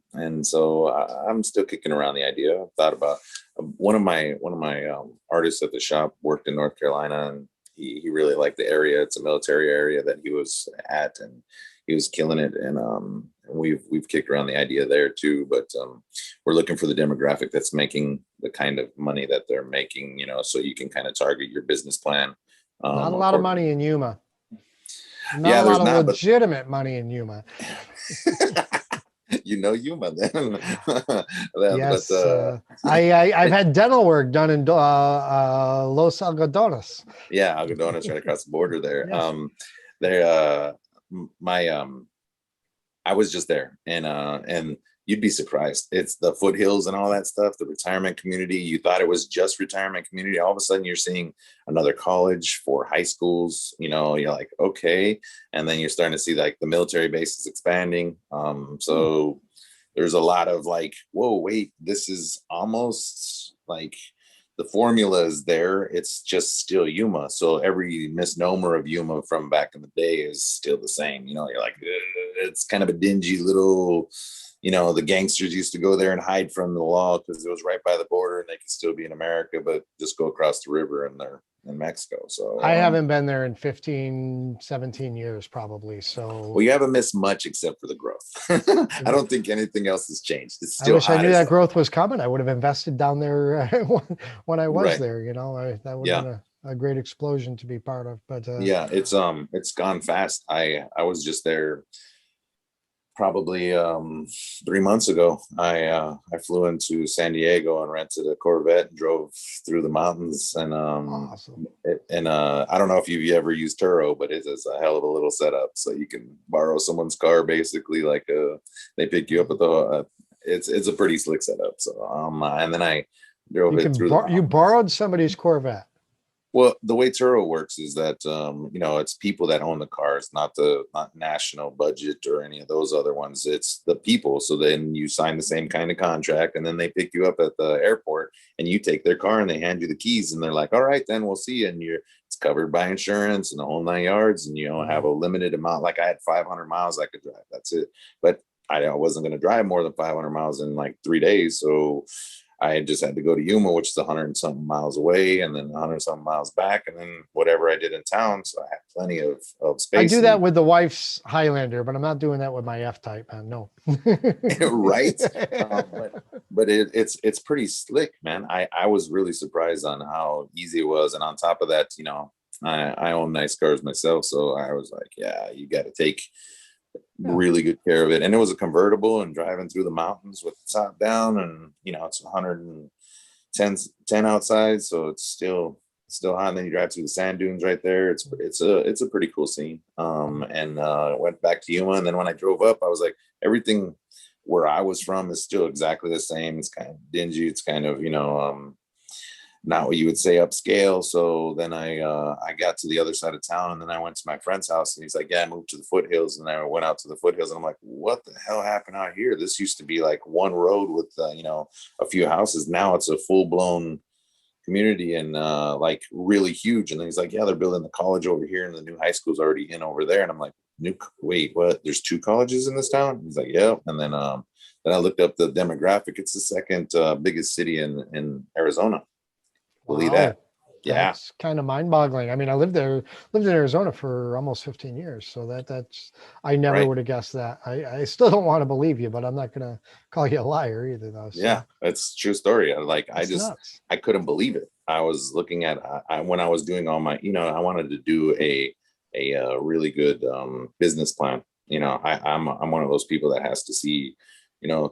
so I'm still kicking around the idea. I've thought about one of my artists at the shop worked in North Carolina, and he really liked the area. It's a military area that he was at, and he was killing it. And we've kicked around the idea there too. But we're looking for the demographic that's making the kind of money that they're making, so you can kind of target your business plan. Not a lot of money in Yuma. Not a lot of legitimate money in Yuma. Yuma then. Yes, I've had dental work done in Los Algodones. Yeah, Algodones right across the border there. Yes. I was just there, and you'd be surprised. It's the foothills and all that stuff, the retirement community. You thought it was just retirement community. All of a sudden you're seeing another college, 4 high schools, you're like, okay. And then you're starting to see like the military bases expanding. So there's a lot of like, whoa, wait, this is almost like the formula is there. It's just still Yuma. So every misnomer of Yuma from back in the day is still the same. You're like, it's kind of a dingy little, the gangsters used to go there and hide from the law because it was right by the border and they could still be in America, but just go across the river and they're in Mexico. So I haven't been there in 15, 17 years probably. So well, you haven't missed much except for the growth. I don't think anything else has changed. It's still I wish I knew that growth was coming. I would have invested down there when I was there. That would have been a great explosion to be part of. But it's gone fast. I was just there probably 3 months ago. I flew into San Diego and rented a Corvette and drove through the mountains. And awesome. I don't know if you've ever used Turo, but it is a hell of a little setup. So you can borrow someone's car basically, like they pick you up at it's a pretty slick setup. So and then I drove You it can through the you mountains. borrowed somebody's Corvette. Well, the way Turo works is that it's people that own the cars, not national budget or any of those other ones. It's the people. So then you sign the same kind of contract, and then they pick you up at the airport, and you take their car, and they hand you the keys, and they're like, "All right, then we'll see you." And it's covered by insurance and the whole 9 yards, and you don't have a limited amount. Like I had 500 miles I could drive. That's it. But I wasn't going to drive more than 500 miles in like 3 days, so I just had to go to Yuma, which is 100 and something miles away, and then 100 and something miles back, and then whatever I did in town. So I had plenty of space. I do that with the wife's Highlander, but I'm not doing that with my F-Type, man. No. Right. But it's pretty slick, man. I was really surprised on how easy it was. And on top of that, I own nice cars myself. So I was like, yeah, you got to take really good care of it. And it was a convertible, and driving through the mountains with the top down, and it's 110 outside, so it's still hot. And then you drive through the sand dunes right there. It's a pretty cool scene. And went back to Yuma, and then when I drove up, I was like, everything where I was from is still exactly the same. It's kind of dingy. It's kind of not what you would say upscale. So then I got to the other side of town, and then I went to my friend's house, and he's like, yeah, I moved to the foothills. And I went out to the foothills, and I'm like, what the hell happened out here? This used to be like one road with a few houses. Now it's a full-blown community, and like really huge. And then he's like, yeah, they're building the college over here, and the new high school's already in over there. And I'm like, wait, what? There's 2 colleges in this town? He's like, yeah. And then I looked up the demographic. It's the second biggest city in Arizona. Believe that. Yeah. That's kind of mind-boggling. I mean, I lived in Arizona for almost 15 years. So that's I never would have guessed that. I still don't want to believe you, but I'm not going to call you a liar either, though. So. Yeah, that's a true story. I couldn't believe it. I was looking at when I was doing all my, I wanted to do a really good business plan. I'm one of those people that has to see,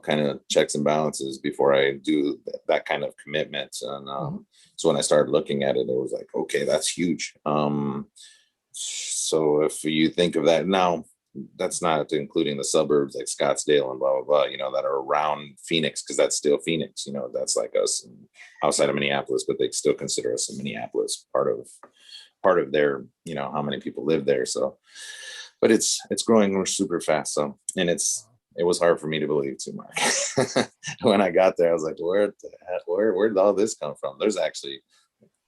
kind of checks and balances before I do that kind of commitment. And so when I started looking at it, it was like, okay, that's huge. So if you think of that now, that's not including the suburbs like Scottsdale and blah, blah, blah, that are around Phoenix, because that's still Phoenix, that's like us outside of Minneapolis, but they still consider us in Minneapolis part of their, how many people live there. So, but it's growing super fast. So, and it was hard for me to believe too, Mark. When I got there, I was like, where did all this come from? There's actually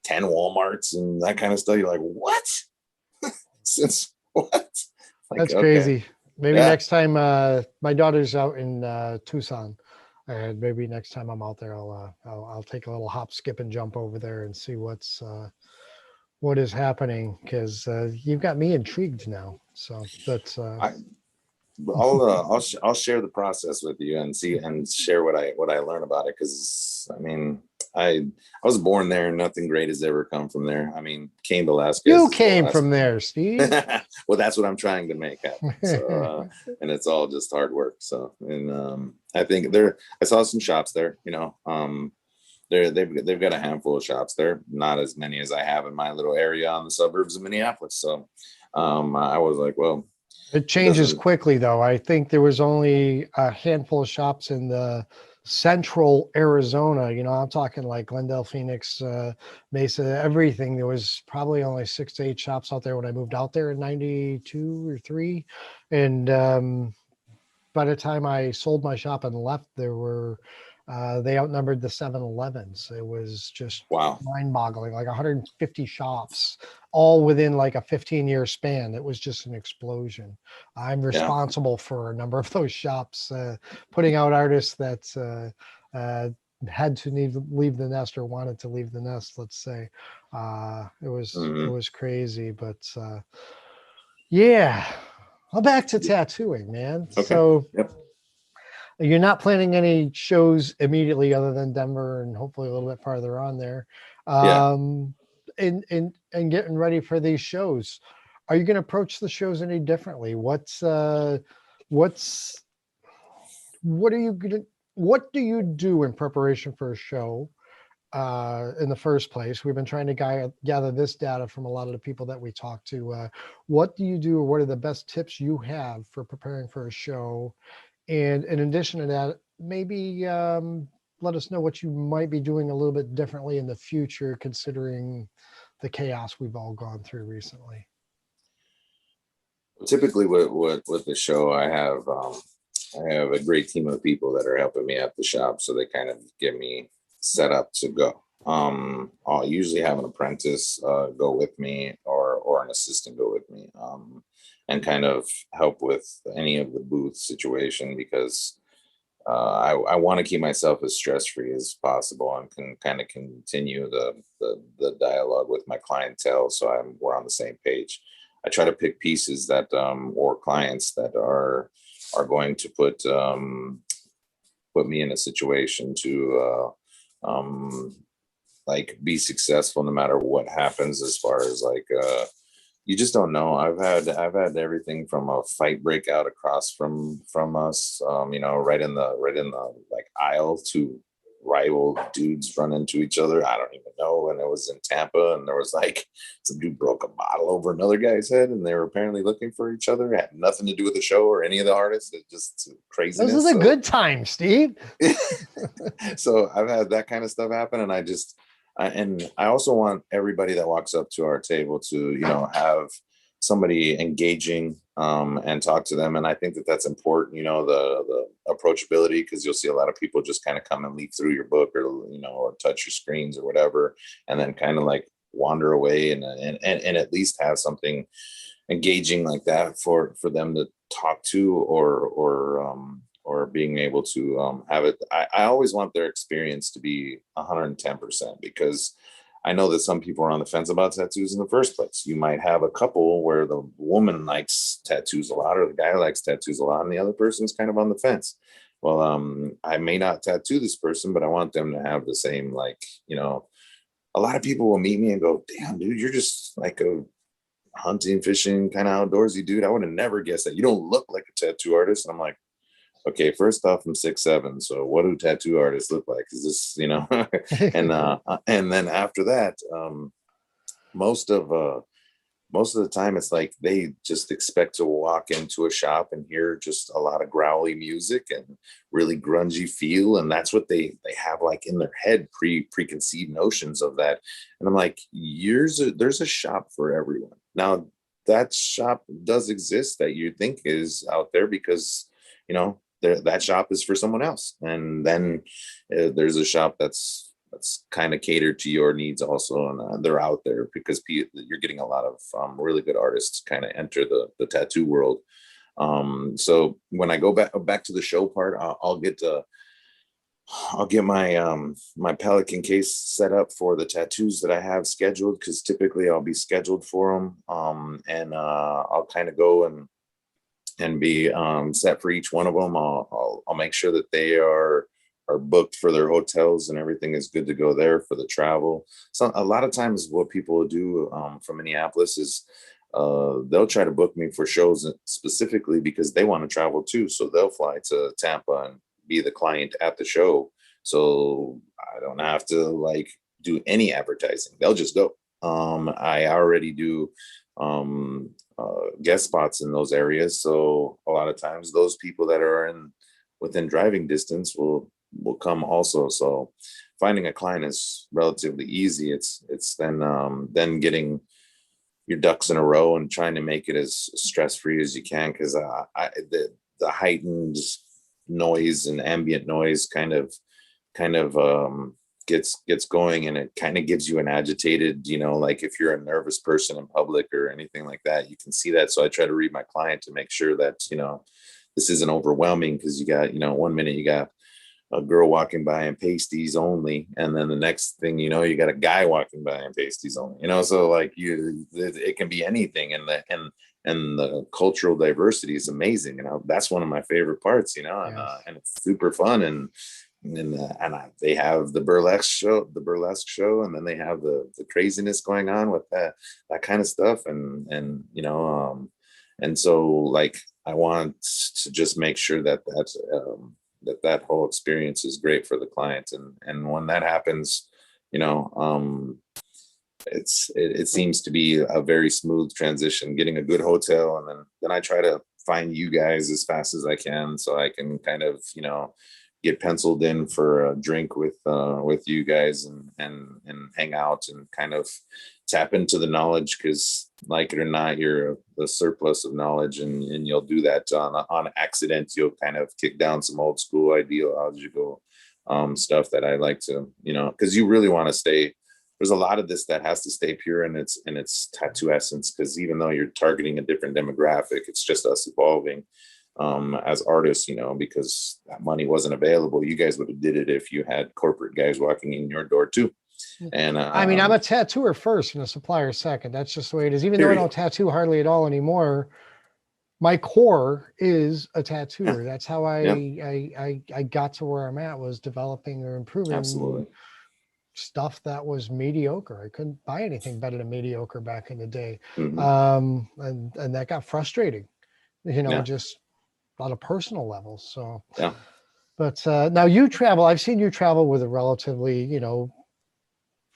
10 Walmarts and that kind of stuff. You're like, what? Since what? Like, that's crazy. Maybe next time my daughter's out in Tucson, and maybe next time I'm out there, I'll take a little hop, skip, and jump over there and see what is happening, because you've got me intrigued now. So that's I'll share the process with you and share what I learn about it, because I mean I was born there, and nothing great has ever come from there. I mean, Cain Velasquez. You came from there, Steve. Well, that's what I'm trying to make happen. So, and it's all just hard work. So, and I think I saw some shops there. They've got a handful of shops there, not as many as I have in my little area on the suburbs of Minneapolis. So, I was like, well. It changes quickly, though. I think there was only a handful of shops in the central Arizona. I'm talking like Glendale, Phoenix, Mesa, everything. There was probably only 6 to 8 shops out there when I moved out there in 92 or 3. And by the time I sold my shop and left, they outnumbered the 7-Elevens. It was just mind-boggling, like 150 shops, all within like a 15-year span. It was just an explosion. I'm responsible for a number of those shops, putting out artists that had to leave the nest or wanted to leave the nest, let's say. It was crazy, but yeah. Well, back to tattooing, man. Okay. So you're not planning any shows immediately other than Denver and hopefully a little bit farther on there. And getting ready for these shows. Are you going to approach the shows any differently? What do you do in preparation for a show? In the first place, we've been trying to gather this data from a lot of the people that we talk to. What do you do, or what are the best tips you have for preparing for a show? And in addition to that, maybe let us know what you might be doing a little bit differently in the future, considering the chaos we've all gone through recently. Typically with the show, I have a great team of people that are helping me at the shop, so they kind of get me set up to go. I'll usually have an apprentice go with me, or an assistant go with me, and kind of help with any of the booth situation, because I want to keep myself as stress free as possible and can kind of continue the dialogue with my clientele, so we're on the same page. I try to pick pieces that or clients that are going to put me in a situation to like be successful no matter what happens, as far as like you just don't know. I've had everything from a fight breakout across from us, right in the like aisle, to rival dudes run into each other. I don't even know. And it was in Tampa, and there was like some dude broke a bottle over another guy's head, and they were apparently looking for each other. It had nothing to do with the show or any of the artists. It's just craziness. Those are the good times, Steve. So I've had that kind of stuff happen, and and I also want everybody that walks up to our table to, have somebody engaging and talk to them. And I think that that's important, the approachability, because you'll see a lot of people just kind of come and leaf through your book, or touch your screens or whatever, and then kind of like wander away and at least have something engaging like that for them to talk to, or being able to have it. I always want their experience to be 110%, because I know that some people are on the fence about tattoos in the first place. You might have a couple where the woman likes tattoos a lot, or the guy likes tattoos a lot, and the other person's kind of on the fence. Well, I may not tattoo this person, but I want them to have the same, like, a lot of people will meet me and go, damn, dude, you're just like a hunting, fishing, kind of outdoorsy dude. I would have never guessed that. You don't look like a tattoo artist. And I'm like, okay, first off, I'm 6'7", so what do tattoo artists look like? Is this, and then after that, most of the time it's like they just expect to walk into a shop and hear just a lot of growly music and really grungy feel, and that's what they have like in their head, preconceived notions of that. And I'm like, there's a shop for everyone. Now that shop does exist that you think is out there, because that shop is for someone else, and then there's a shop that's kind of catered to your needs also, and they're out there because you're getting a lot of really good artists kind of enter the tattoo world. So when I go back to the show part, I'll get my Pelican case set up for the tattoos that I have scheduled, because typically I'll be scheduled for them, and I'll kind of go and be set for each one of them. I'll make sure that they are booked for their hotels, and everything is good to go there for the travel. So a lot of times what people will do from Minneapolis is they'll try to book me for shows specifically because they want to travel too. So they'll fly to Tampa and be the client at the show. So I don't have to like do any advertising. They'll just go. I already do guest spots in those areas, so a lot of times those people that are within driving distance will come also. So finding a client is relatively easy. It's then getting your ducks in a row and trying to make it as stress free as you can, because the heightened noise and ambient noise kind of gets going, and it kind of gives you an agitated, like if you're a nervous person in public or anything like that, you can see that. So I try to read my client to make sure that, this isn't overwhelming, because you got, 1 minute you got a girl walking by in pasties only, and then the next thing you got a guy walking by in pasties only, so like it can be anything. And the cultural diversity is amazing. That's one of my favorite parts, and it's super fun. And they have the burlesque show, and then they have the craziness going on with that kind of stuff. And so like, I want to just make sure that that whole experience is great for the client. And when that happens, it seems to be a very smooth transition, getting a good hotel. And then I try to find you guys as fast as I can, so I can kind of, get penciled in for a drink with you guys and hang out and kind of tap into the knowledge, because like it or not, you're the surplus of knowledge, and you'll do that on accident. You'll kind of kick down some old school ideological stuff that I like to, because you really want to stay. There's a lot of this that has to stay pure in its tattoo essence, because even though you're targeting a different demographic, it's just us evolving as artists, because that money wasn't available. You guys would have did it if you had corporate guys walking in your door too. And I mean, I'm a tattooer first and a supplier second. That's just the way it is. Even though I don't tattoo hardly at all anymore, my core is a tattooer. Yeah. That's how I got to where I'm at, was developing or improving Absolutely. stuff that was mediocre. I couldn't buy anything better than mediocre back in the day. Mm-hmm. And that got frustrating, just on a personal level. So, but now you travel, I've seen you travel with a relatively,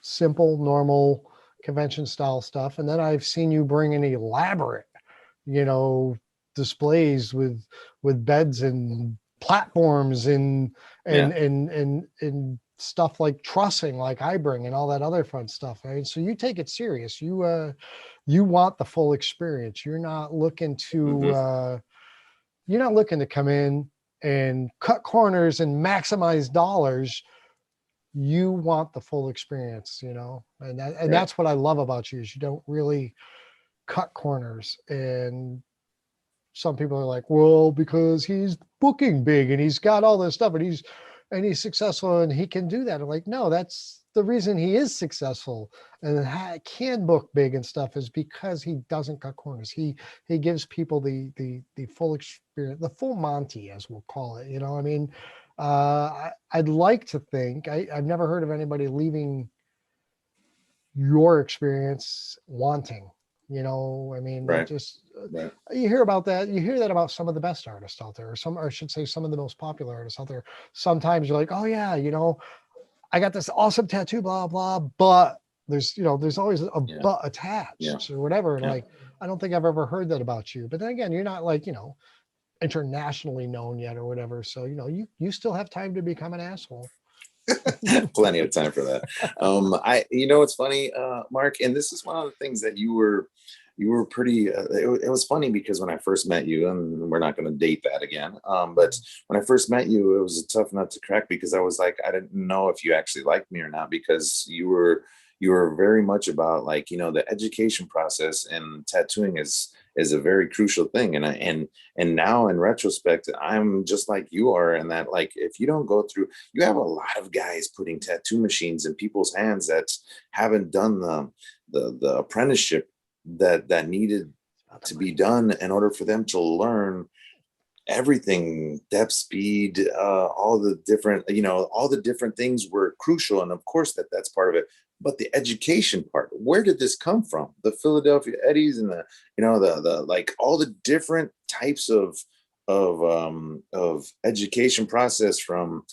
simple, normal convention style stuff. And then I've seen you bring in elaborate, displays with beds and platforms and stuff like trussing, like I bring, and all that other fun stuff. Right. So you take it serious. You want the full experience. You're not looking to, come in and cut corners and maximize dollars. You want the full experience, and that's what I love about you, is you don't really cut corners. And some people are like, well, because he's booking big and he's got all this stuff and he's successful and he can do that. I'm like, no, that's the reason he is successful and can book big and stuff, is because he doesn't cut corners. He gives people the full experience, the full Monty, as we'll call it. I mean, I'd like to think, I've never heard of anybody leaving your experience wanting, I mean, you hear about that. You hear that about some of the best artists out there, or I should say some of the most popular artists out there. Sometimes you're like, oh yeah, I got this awesome tattoo, blah, blah, but there's always a but attached or whatever. And like, I don't think I've ever heard that about you. But then again, you're not like, internationally known yet or whatever. So, you still have time to become an asshole. Plenty of time for that. It's funny, Mark, and this is one of the things that you were pretty, it was funny because when I first met you, and we're not going to date that again. But when I first met you, it was a tough nut to crack, because I was like, I didn't know if you actually liked me or not, because you were very much about like, the education process, and tattooing is a very crucial thing. And now in retrospect, I'm just like you are, in that, like, if you don't go through, you have a lot of guys putting tattoo machines in people's hands that haven't done the apprenticeship that needed to be done in order for them to learn everything, depth, speed, all the different things were crucial. And of course that's part of it. But the education part, where did this come from? The Philadelphia Eddies and the like, all the different types of education process from,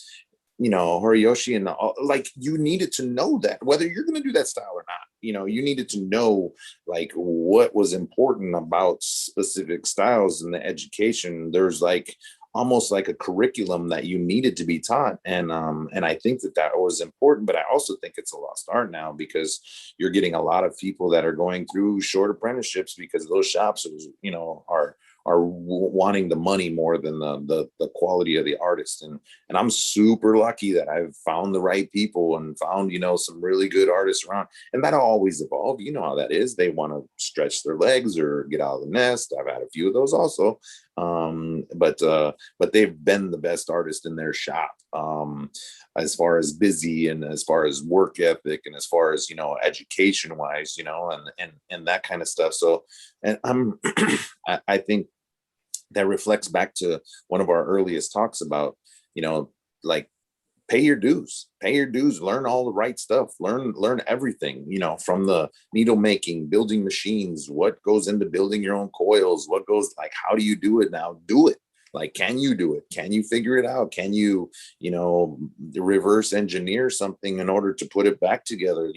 Horiyoshi, and like, you needed to know that, whether you're going to do that style or not, you needed to know like what was important about specific styles in the education. There's like almost like a curriculum that you needed to be taught. And I think that was important, but I also think it's a lost art now, because you're getting a lot of people that are going through short apprenticeships because those shops, are wanting the money more than the quality of the artist. And I'm super lucky that I've found the right people and found, some really good artists around, and that'll always evolve. You know how that is. They want to stretch their legs or get out of the nest. I've had a few of those also. But they've been the best artist in their shop, as far as busy, and as far as work ethic, and as far as, education wise, and that kind of stuff. So, and I think that reflects back to one of our earliest talks about, like, pay your dues, learn all the right stuff, learn everything, from the needle making, building machines, what goes into building your own coils, what goes, like, how do you do it now? Do it. Like, can you do it? Can you figure it out? Can you, reverse engineer something in order to put it back together?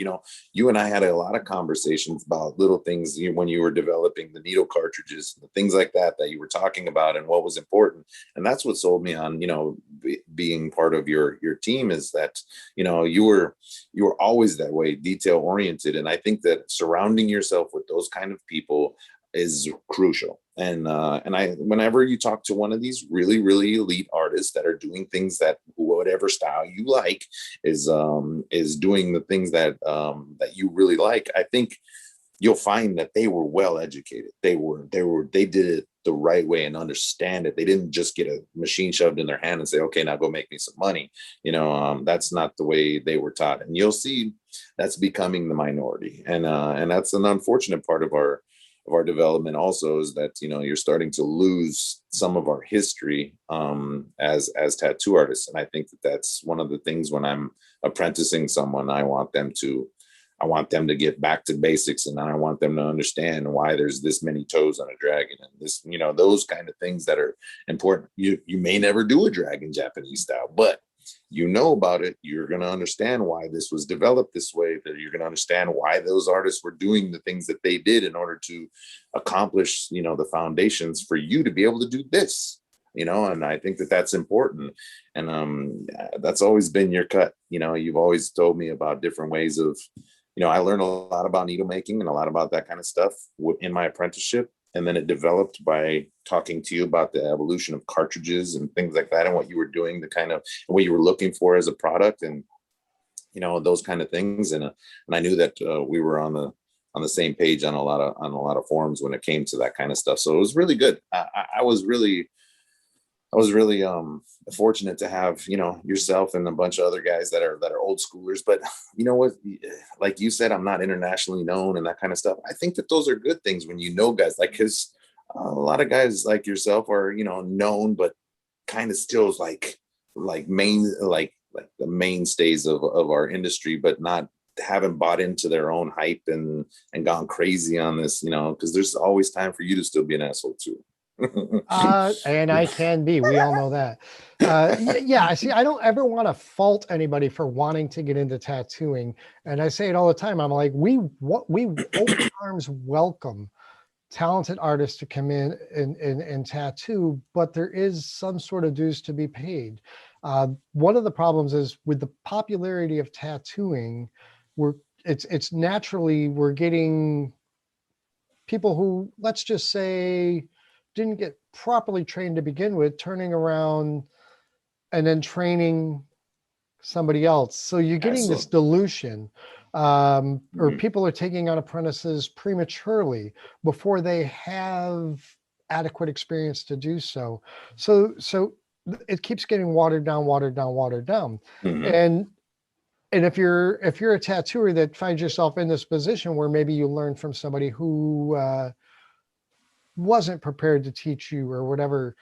You and I had a lot of conversations about little things when you were developing the needle cartridges, the things like that you were talking about, and what was important. And that's what sold me on, being part of your team is that, you were always that way, detail oriented. And I think that surrounding yourself with those kind of people is crucial. And whenever you talk to one of these really, really elite artists that are doing things that whatever style you like is doing the things that you really like, I think you'll find that they were well educated. They did it the right way and understand it. They didn't just get a machine shoved in their hand and say, okay, now go make me some money. That's not the way they were taught. And you'll see that's becoming the minority. And that's an unfortunate part of our development also, is that, you're starting to lose some of our history as tattoo artists. And I think that that's one of the things when I'm apprenticing someone, I want them to get back to basics, and I want them to understand why there's this many toes on a dragon, and this, those kind of things that are important. You may never do a dragon Japanese style, but about it, you're going to understand why this was developed this way, that you're going to understand why those artists were doing the things that they did in order to accomplish, the foundations for you to be able to do this. And I think that that's important. And that's always been your cut. You've always told me about different ways of, I learned a lot about needle making and a lot about that kind of stuff in my apprenticeship. And then it developed by talking to you about the evolution of cartridges and things like that, and what you were doing, the kind of what you were looking for as a product, and those kind of things. And I knew that we were on the same page on a lot of forums when it came to that kind of stuff. So it was really good. I was really fortunate to have, yourself and a bunch of other guys that are old schoolers. But what, like you said, I'm not internationally known and that kind of stuff. I think that those are good things when guys, like, because a lot of guys like yourself are, known, but kind of still like the mainstays of our industry, but haven't bought into their own hype and gone crazy on this, because there's always time for you to still be an asshole too. And I can be. We all know that. Yeah. See, I don't ever want to fault anybody for wanting to get into tattooing, and I say it all the time. I'm like, we open arms welcome talented artists to come in and tattoo, but there is some sort of dues to be paid. One of the problems is with the popularity of tattooing, it's naturally we're getting people who, let's just say, didn't get properly trained to begin with, turning around and then training somebody else. So you're getting this dilution, or people are taking on apprentices prematurely before they have adequate experience to do so. So it keeps getting watered down. Mm-hmm. And if you're a tattooer that finds yourself in this position where maybe you learn from somebody who wasn't prepared to teach you or whatever,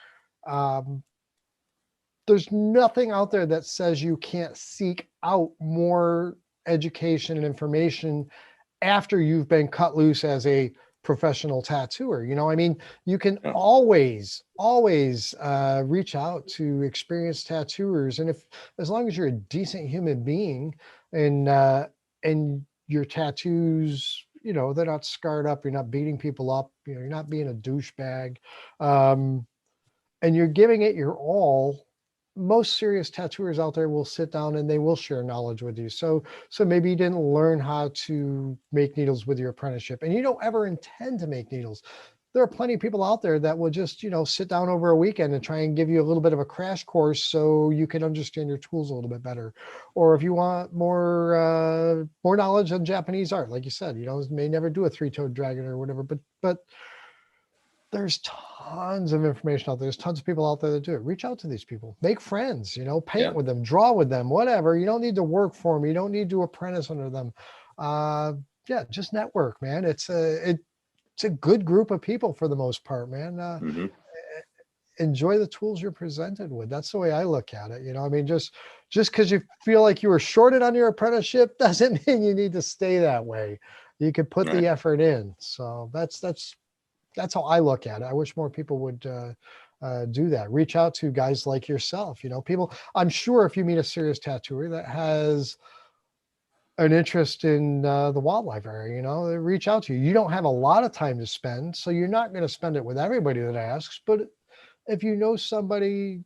there's nothing out there that says you can't seek out more education and information after you've been cut loose as a professional tattooer. You can always reach out to experienced tattooers, and as long as you're a decent human being and your tattoos, they're not scarred up, you're not beating people up, you're not being a douchebag, and you're giving it your all, most serious tattooers out there will sit down and they will share knowledge with you. So maybe you didn't learn how to make needles with your apprenticeship, and you don't ever intend to make needles. There are plenty of people out there that will just, sit down over a weekend and try and give you a little bit of a crash course so you can understand your tools a little bit better. Or if you want more knowledge on Japanese art, like you said, may never do a three-toed dragon or whatever, but there's tons of information out there. There's tons of people out there that do it. Reach out to these people, make friends, paint with them, draw with them, whatever. You don't need to work for them. You don't need to apprentice under them. Just network, man. It's a good group of people for the most part, man. Enjoy the tools you're presented with. That's the way I look at it. Just because you feel like you were shorted on your apprenticeship doesn't mean you need to stay that way. You could put the effort in. So that's how I look at it. I wish more people would do that. Reach out to guys like yourself. People, I'm sure if you meet a serious tattooer that has an interest in the wildlife area, they reach out to you. You don't have a lot of time to spend, so you're not going to spend it with everybody that asks. But if you know somebody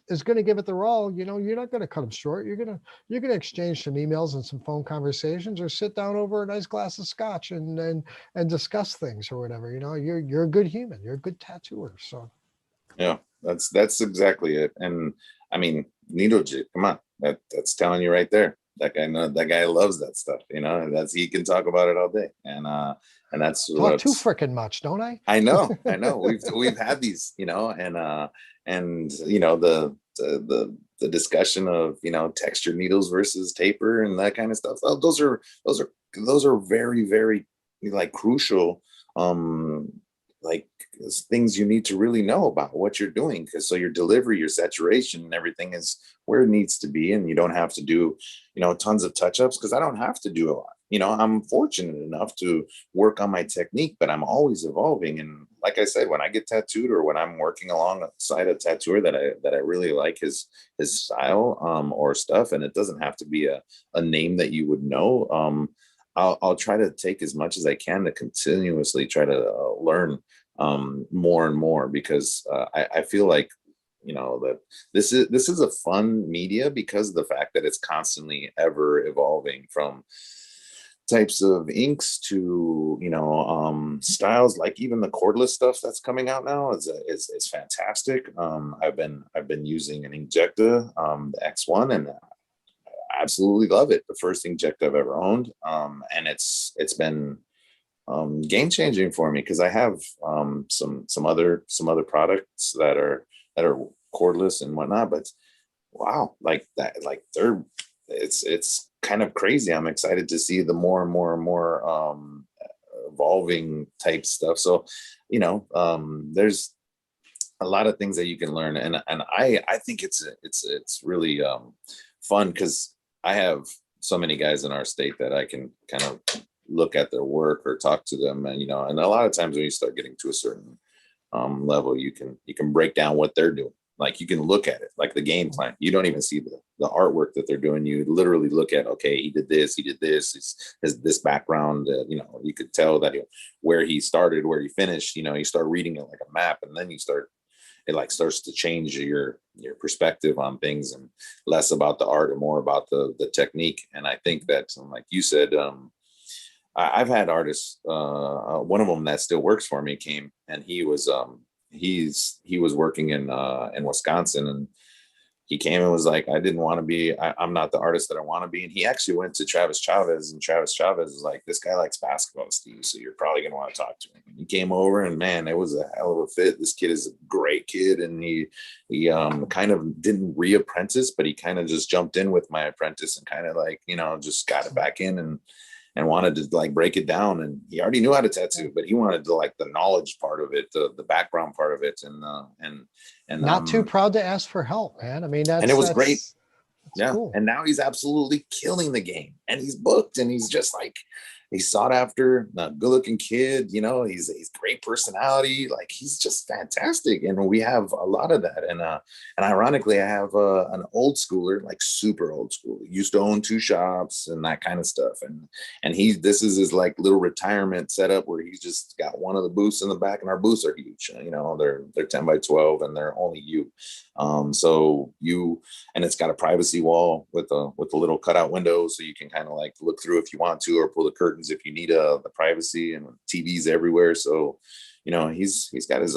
is going to give it their all, you're not going to cut them short. You're going to exchange some emails and some phone conversations, or sit down over a nice glass of scotch and discuss things or whatever. You're a good human. You're a good tattooer. So Yeah, that's exactly it. And I mean, Needlejig, come on, that's telling you right there. That guy loves that stuff. He can talk about it all day. And that's talk too freaking much, don't I? I know. We've had these, and the discussion of textured needles versus taper and that kind of stuff. Those are very, very like crucial like things you need to really know about what you're doing, because so your delivery, your saturation, and everything is where it needs to be, and you don't have to do tons of touch-ups, because I don't have to do a lot. I'm fortunate enough to work on my technique, but I'm always evolving. And like I said, when I get tattooed, or when I'm working alongside a tattooer that I really like his style or stuff, and it doesn't have to be a name that you would know, I'll try to take as much as I can to continuously try to learn more and more, because I feel like that this is a fun media, because of the fact that it's constantly ever evolving, from types of inks to styles. Like even the cordless stuff that's coming out now is fantastic. I've been using an Injecta, the X1, and absolutely love it. The first Injecta I've ever owned, and it's been game changing for me, because I have some other products that are cordless and whatnot, but wow, like that, like it's kind of crazy. I'm excited to see the more and more evolving type stuff. So there's a lot of things that you can learn, and I think it's really fun, because I have so many guys in our state that I can kind of look at their work or talk to them, and and a lot of times when you start getting to a certain level, you can break down what they're doing. Like you can look at it, like the game plan. You don't even see the artwork that they're doing. You literally look at, okay, he did this, has this background. You could tell that where he started, where he finished. You start reading it like a map, and then it starts to change your perspective on things, and less about the art and more about the technique. And I think that, like you said, I've had artists, one of them that still works for me came, and he was working in Wisconsin, and he came and was like, I didn't want to be, I'm not the artist that I want to be. And he actually went to Travis Chavez, and Travis Chavez was like, this guy likes basketball, Steve, so you're probably going to want to talk to him. And he came over, and man, it was a hell of a fit. This kid is a great kid. And he kind of didn't re-apprentice, but he kind of just jumped in with my apprentice, and kind of like, just got it back in, and wanted to like break it down. And he already knew how to tattoo, but he wanted to like the knowledge part of it, the background part of it. And not too proud to ask for help, man. I mean, and it was great. Yeah. Cool. And now he's absolutely killing the game, and he's booked, and he's just like, he's sought after, a good looking kid, he's great personality. Like he's just fantastic. And we have a lot of that. And ironically, I have an old schooler, like super old school, used to own 2 shops and that kind of stuff. And this is his like little retirement setup, where he's just got one of the booths in the back, and our booths are huge. They're 10 by 12, and they're only and it's got a privacy wall with a little cutout window, so you can kind of like look through if you want to, or pull the curtains if you need the privacy, and TVs everywhere. So he's got his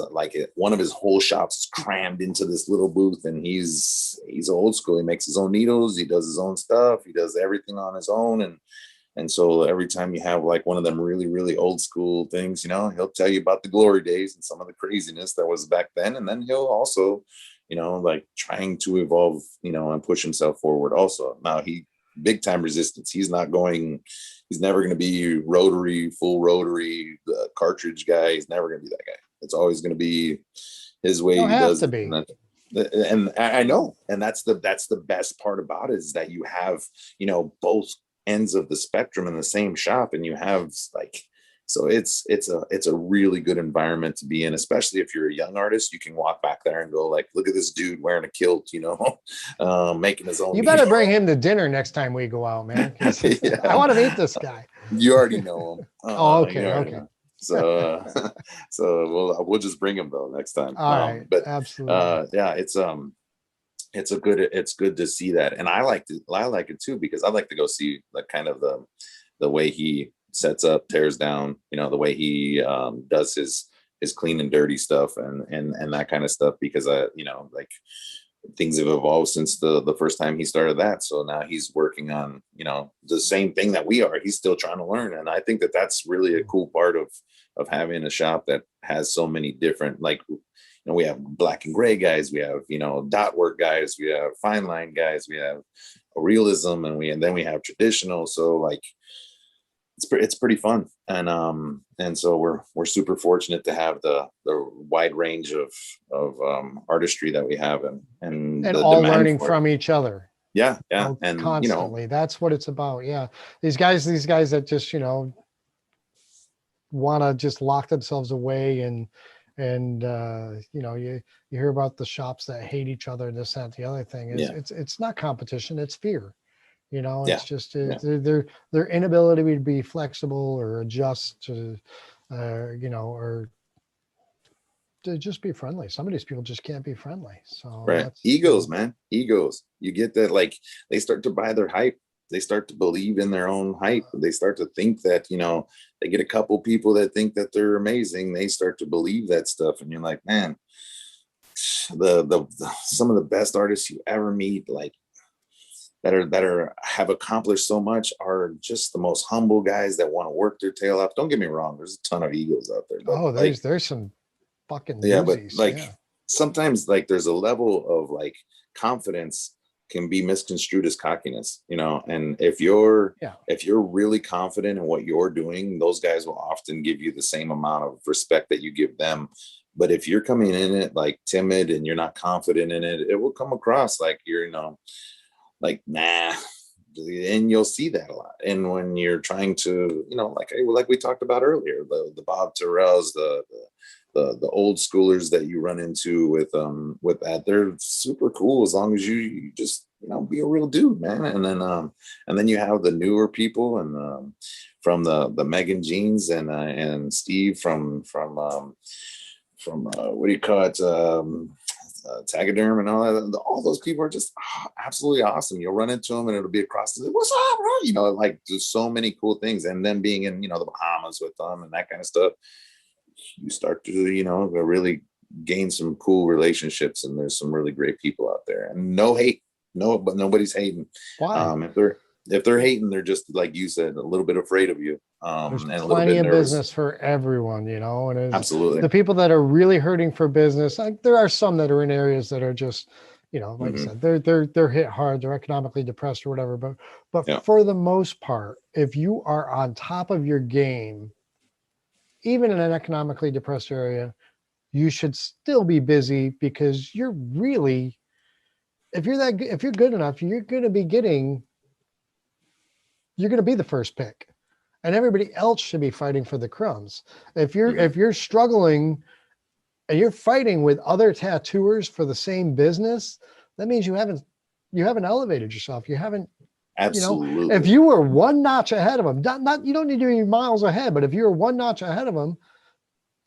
one of his whole shops crammed into this little booth, and he's old school. He makes his own needles, he does his own stuff, he does everything on his own. And so every time you have like one of them really, really old school things, he'll tell you about the glory days and some of the craziness that was back then. And then he'll also, like trying to evolve, and push himself forward also. Now big time resistance. He's never going to be full rotary, the cartridge guy. He's never going to be that guy. It's always going to be his way. He does to be. And I know. And that's the best part about it, is that you have, both ends of the spectrum in the same shop, and you have like, so it's a really good environment to be in, especially if you're a young artist. You can walk back there and go like, look at this dude wearing a kilt, making his own. You better bring him to dinner next time we go out, man. Yeah. I want to meet this guy. You already know him. Okay. Okay. So we'll just bring him though next time. All right. But absolutely. yeah, it's it's good to see that. And I like it too, because I like to go see like kind of the way he sets up, tears down, the way he does his clean and dirty stuff and that kind of stuff, because like things have evolved since the first time he started that. So now he's working on, the same thing that we are. He's still trying to learn. And I think that that's really a cool part of having a shop that has so many different, like, we have black and gray guys, we have, dot work guys, we have fine line guys, we have realism, and then we have traditional. So like, it's pretty fun. And so we're super fortunate to have the wide range of artistry that we have, and the all learning from each other. Yeah. And constantly, that's what it's about. Yeah. These guys that just, want to just lock themselves away and you hear about the shops that hate each other, this, that, the other thing is it's not competition, it's fear. It's just their inability to be flexible or adjust to, or to just be friendly. Some of these people just can't be friendly. So right. Egos, man. Egos. You get that, like, they start to buy their hype. They start to believe in their own hype. They start to think that, they get a couple people that think that they're amazing. They start to believe that stuff. And you're like, man, the some of the best artists you ever meet, like, that have accomplished so much, are just the most humble guys that want to work their tail off. Don't get me wrong, there's a ton of egos out there. There's some fucking newsies, but sometimes, like, there's a level of, like, confidence can be misconstrued as cockiness, and if you're really confident in what you're doing, those guys will often give you the same amount of respect that you give them. But if you're coming in it like timid and you're not confident in it, it will come across like you're like, nah. And you'll see that a lot. And when you're trying to, like we talked about earlier, the Bob Terrells, the old schoolers that you run into with that, they're super cool as long as you just, be a real dude, man. And then you have the newer people, and from the Megan Jeans and Steve from what do you call it? Tagaderm and all those people are just absolutely awesome. You'll run into them and it'll be across the, what's up, bro? Like, there's so many cool things. And then being in, the Bahamas with them and that kind of stuff, you start to, really gain some cool relationships, and there's some really great people out there, and no hate, but nobody's hating. Why? If they're hating, they're just, like you said, a little bit afraid of you. There's and plenty of business for everyone, and absolutely, the people that are really hurting for business, like, there are some that are in areas that are just, like I said, they're hit hard, they're economically depressed or whatever. But for the most part, if you are on top of your game, even in an economically depressed area, you should still be busy, because you're really, if you're good enough, you're going to be the first pick, and everybody else should be fighting for the crumbs. If you're struggling and you're fighting with other tattooers for the same business, that means you haven't elevated yourself. You haven't. Absolutely. If you were one notch ahead of them, not you don't need to be miles ahead, but if you're one notch ahead of them,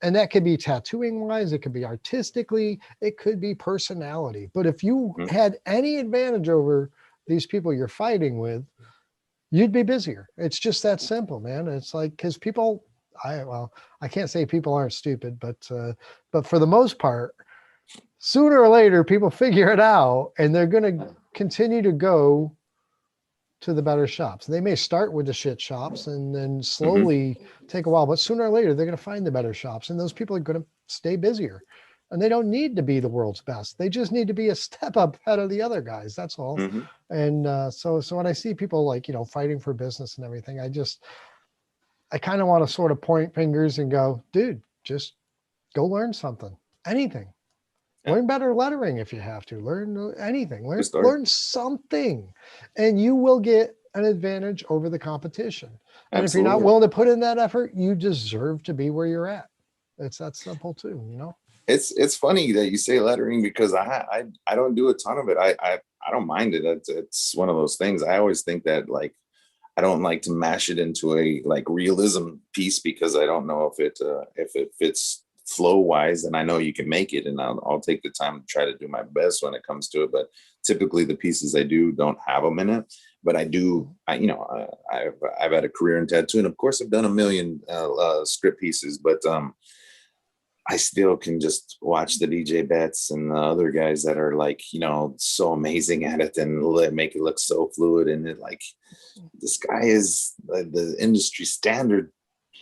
and that could be tattooing wise, it could be artistically, it could be personality. But if you had any advantage over these people you're fighting with, you'd be busier. It's just that simple, man. It's like, because people, I can't say people aren't stupid, but for the most part, sooner or later, people figure it out, and they're going to continue to go to the better shops. They may start with the shit shops and then slowly take a while, but sooner or later, they're going to find the better shops, and those people are going to stay busier. And they don't need to be the world's best. They just need to be a step up ahead of the other guys. That's all. And so when I see people, like, fighting for business and everything, I kind of want to sort of point fingers and go, dude, just go learn something, anything. Learn better lettering if you have to. Learn anything. Learn something, and you will get an advantage over the competition. And if you're not willing to put in that effort, you deserve to be where you're at. It's that simple too, It's funny that you say lettering, because I don't do a ton of it. I don't mind it. It's one of those things. I always think that, like, I don't like to mash it into a, like, realism piece, because I don't know if it fits flow wise, and I know you can make it, and I'll take the time to try to do my best when it comes to it. But typically the pieces I do don't have them in it. But I've had a career in tattoo, and of course I've done a million script pieces, but I still can just watch the DJ Betts and the other guys that are like, so amazing at it and make it look so fluid. And it like, this guy is the industry standard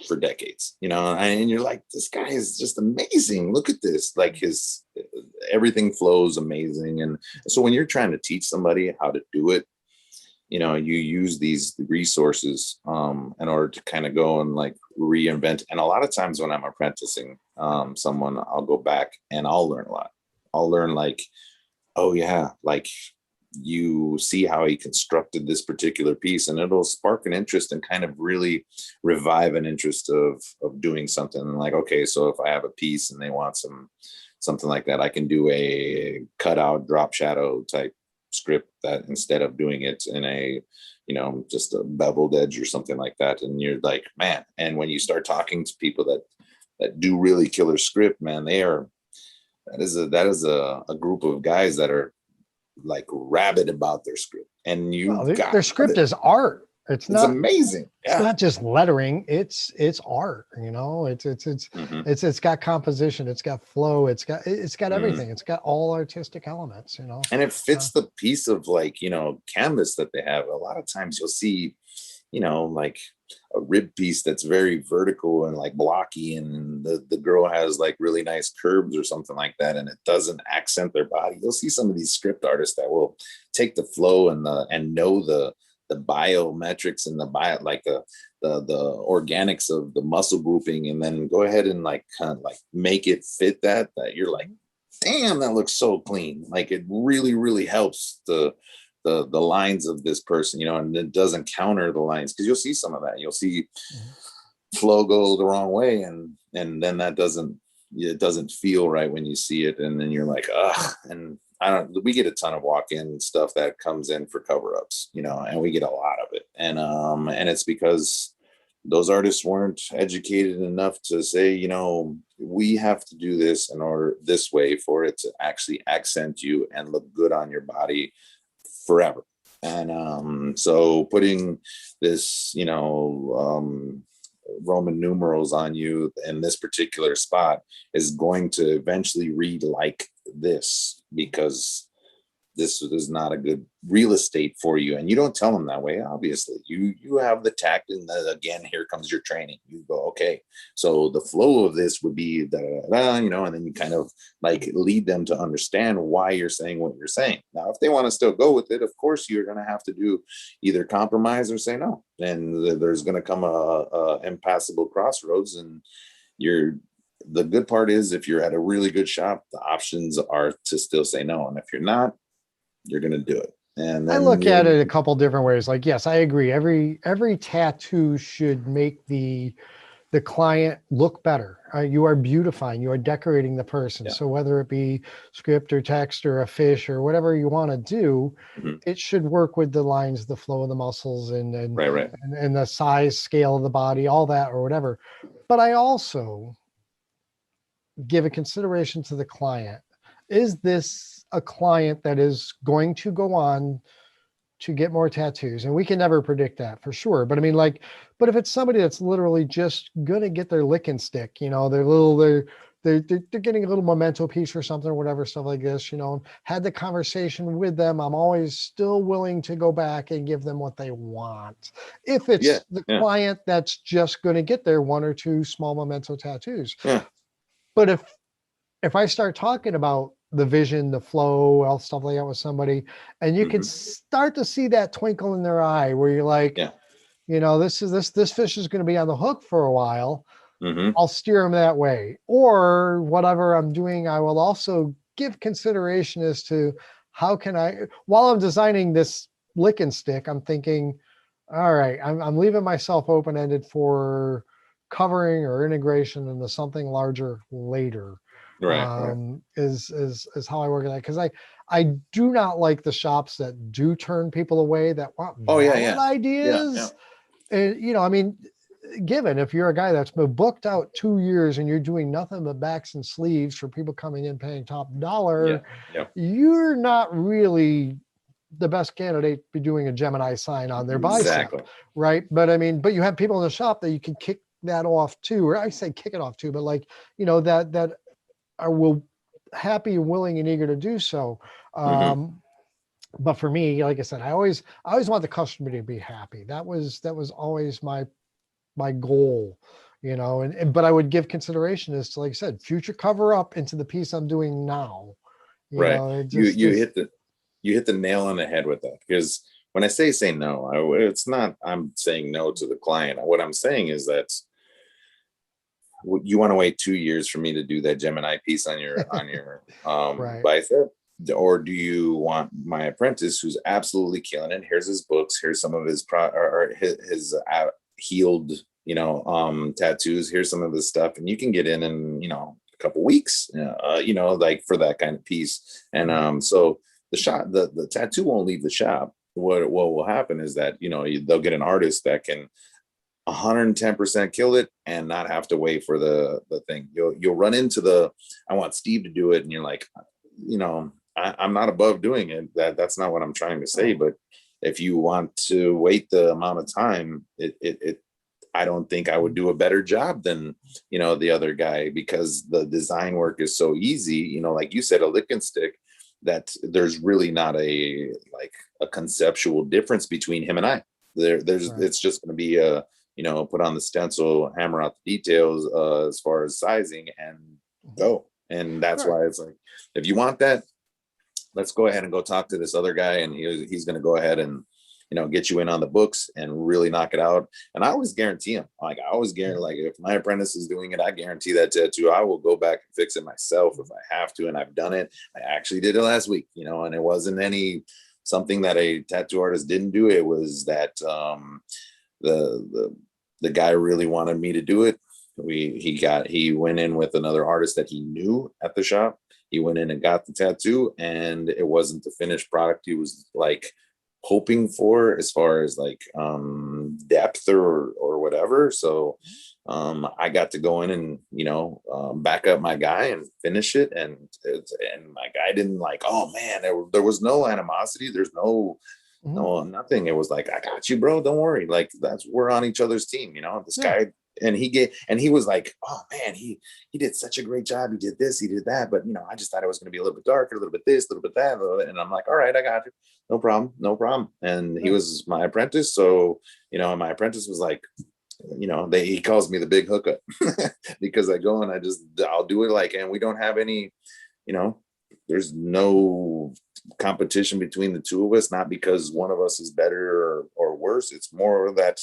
for decades, and you're like, this guy is just amazing. Look at this, like everything flows amazing. And so when you're trying to teach somebody how to do it, you use these resources in order to kind of go and like reinvent. And a lot of times when I'm apprenticing someone, I'll go back and I'll learn a lot. I'll learn like, oh yeah, like you see how he constructed this particular piece, and it'll spark an interest and kind of really revive an interest of doing something. Like, okay, so if I have a piece and they want something like that, I can do a cutout drop shadow type script that instead of doing it in a just a beveled edge or something like that. And you're like, man, and when you start talking to people that do really killer script, man, that is a group of guys that are like rabid about their script, and their script is art. It's amazing. Yeah. It's not just lettering. It's art. It's got composition. It's got flow. It's got everything. It's got all artistic elements. And it fits the piece of like canvas that they have. A lot of times you'll see, like a rib piece that's very vertical and like blocky, and the girl has like really nice curves or something like that, and it doesn't accent their body. You'll see some of these script artists that will take the flow and know the biometrics and the organics of the muscle grouping, and then go ahead and like kind of like make it fit that you're like, damn, that looks so clean. Like it really, really helps the lines of this person, and it doesn't counter the lines, because you'll see some of that. You'll see flow go the wrong way, and then it doesn't feel right when you see it, and then you're like, ugh. And we get a ton of walk-in stuff that comes in for cover-ups, and we get a lot of it. And it's because those artists weren't educated enough to say, we have to do this in order this way for it to actually accent you and look good on your body forever. And so putting this, Roman numerals on you in this particular spot is going to eventually read like this, because this is not a good real estate for you. And you don't tell them that way. Obviously you have the tact, and again, here comes your training. You go, okay, so the flow of this would be and then you kind of like lead them to understand why you're saying what you're saying. Now, if they want to still go with it, of course, you're going to have to do either compromise or say no. And there's going to come a impassable crossroads. And the good part is, if you're at a really good shop, the options are to still say no. And if you're not, you're going to do it. And I look at it a couple different ways. Like, yes, I agree. Every tattoo should make the client look better. You are beautifying, you are decorating the person. Yeah. So whether it be script or text or a fish or whatever you want to do, it should work with the lines, the flow of the muscles, and right. and the size, scale of the body, all that or whatever. But I also give a consideration to the client. Is this a client that is going to go on to get more tattoos? And we can never predict that for sure. But I mean, but if it's somebody that's literally just going to get their lick and stick, they're getting a little memento piece or something or whatever, stuff like this, had the conversation with them, I'm always still willing to go back and give them what they want. If it's the client that's just going to get their one or two small memento tattoos. Yeah. But if I start talking about the vision, the flow, all stuff like that with somebody, and you can start to see that twinkle in their eye where you're like, this fish is going to be on the hook for a while. I'll steer them that way. Or whatever I'm doing, I will also give consideration as to how can I, while I'm designing this lick and stick, I'm thinking, all right, I'm leaving myself open-ended for covering or integration into something larger later. Right. Is how I work at that, because I do not like the shops that do turn people away that want valid ideas. And I mean, given if you're a guy that's been booked out 2 years and you're doing nothing but backs and sleeves for people coming in paying top dollar, you're not really the best candidate to be doing a Gemini sign on their bicep, right? But I mean, but you have people in the shop that you can kick that off too, or I say kick it off too, but like, you know, that are will happy and willing and eager to do so. But for me, like I said, I always want the customer to be happy. That was always my goal, you know, but I would give consideration as to, like I said, future cover up into the piece I'm doing now. You know, you hit the nail on the head with that, because when I say no, it's not I'm saying no to the client. What I'm saying is that you want to wait 2 years for me to do that Gemini piece on your bicep, or do you want my apprentice who's absolutely killing it? Here's his books. Here's some of his his healed, you know, tattoos. Here's some of his stuff, and you can get in, you know, a couple weeks, you know, like for that kind of piece. And so the tattoo won't leave the shop. What will happen is that, you know, they'll get an artist that can 110% kill it and not have to wait for the thing. You'll run into I want Steve to do it, and you're like, you know, I'm not above doing it. That's not what I'm trying to say. But if you want to wait the amount of time, I don't think I would do a better job than, you know, the other guy, because the design work is so easy. You know, like you said, a lick and stick, that there's really not a conceptual difference between him and I. It's just going to be you know, put on the stencil, hammer out the details as far as sizing, and go. And that's why it's like, if you want that, let's go ahead and go talk to this other guy, and he's going to go ahead and, you know, get you in on the books and really knock it out. And I always guarantee him, like, I always guarantee, like, if my apprentice is doing it, I guarantee that tattoo, I will go back and fix it myself if I have to. And I've done it. I actually did it last week, you know, and it wasn't something that a tattoo artist didn't do. It was that the guy really wanted me to do it. He went in with another artist that he knew at the shop. He went in and got the tattoo, and it wasn't the finished product he was like hoping for, as far as like depth or whatever. So I got to go in and, you know, back up my guy and finish it. And my guy didn't like, oh man, there was no animosity. There's no nothing. It was like, I got you, bro. Don't worry. Like, we're on each other's team, you know, this guy. And he was like, oh man, he did such a great job. He did this, he did that. But, you know, I just thought it was going to be a little bit darker, a little bit this, a little bit that. And I'm like, all right, I got you. No problem. And he was my apprentice. So, you know, my apprentice was like, you know, he calls me the big hookup because I go and I'll do it like, and we don't have any, you know, there's no competition between the two of us, not because one of us is better or worse. It's more that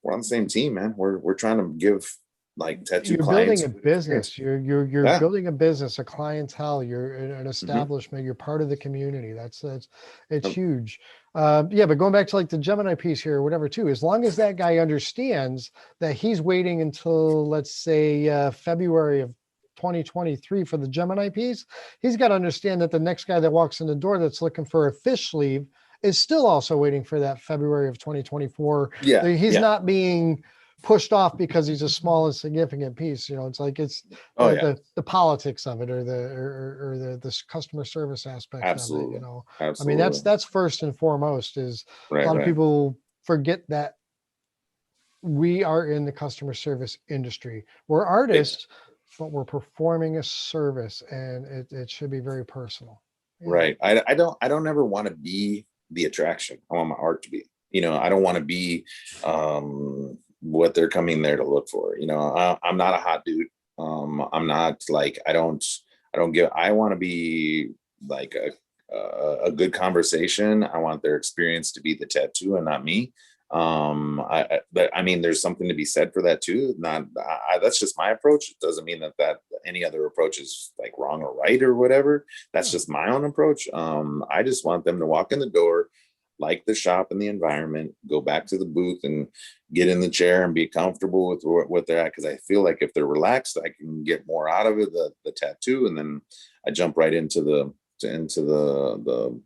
we're on the same team, man. We're trying to give like tattoo clients. Building a business. You're building a business, a clientele. You're an establishment. You're part of the community. It's huge. But going back to like the Gemini piece here or whatever too, as long as that guy understands that he's waiting until, let's say, February of 2023 for the Gemini piece, he's got to understand that the next guy that walks in the door that's looking for a fish sleeve is still also waiting for that February of 2024. He's not being pushed off because he's a small and significant piece. You know, it's like the politics of it, or the customer service aspect of it. You know, I mean, that's first and foremost. Is a lot of people forget that we are in the customer service industry. We're artists, but we're performing a service, and it should be very personal. Right. I don't ever want to be the attraction. I want my art to be, you know, I don't want to be what they're coming there to look for. You know, I'm not a hot dude. I'm not like, I want to be like a good conversation. I want their experience to be the tattoo and not me. But I mean, there's something to be said for that too. That's just my approach. It doesn't mean that any other approach is like wrong or right or whatever. That's just my own approach. I just want them to walk in the door, like the shop and the environment, go back to the booth and get in the chair and be comfortable with what they're at. Cause I feel like if they're relaxed, I can get more out of it, the tattoo. And then I jump right into the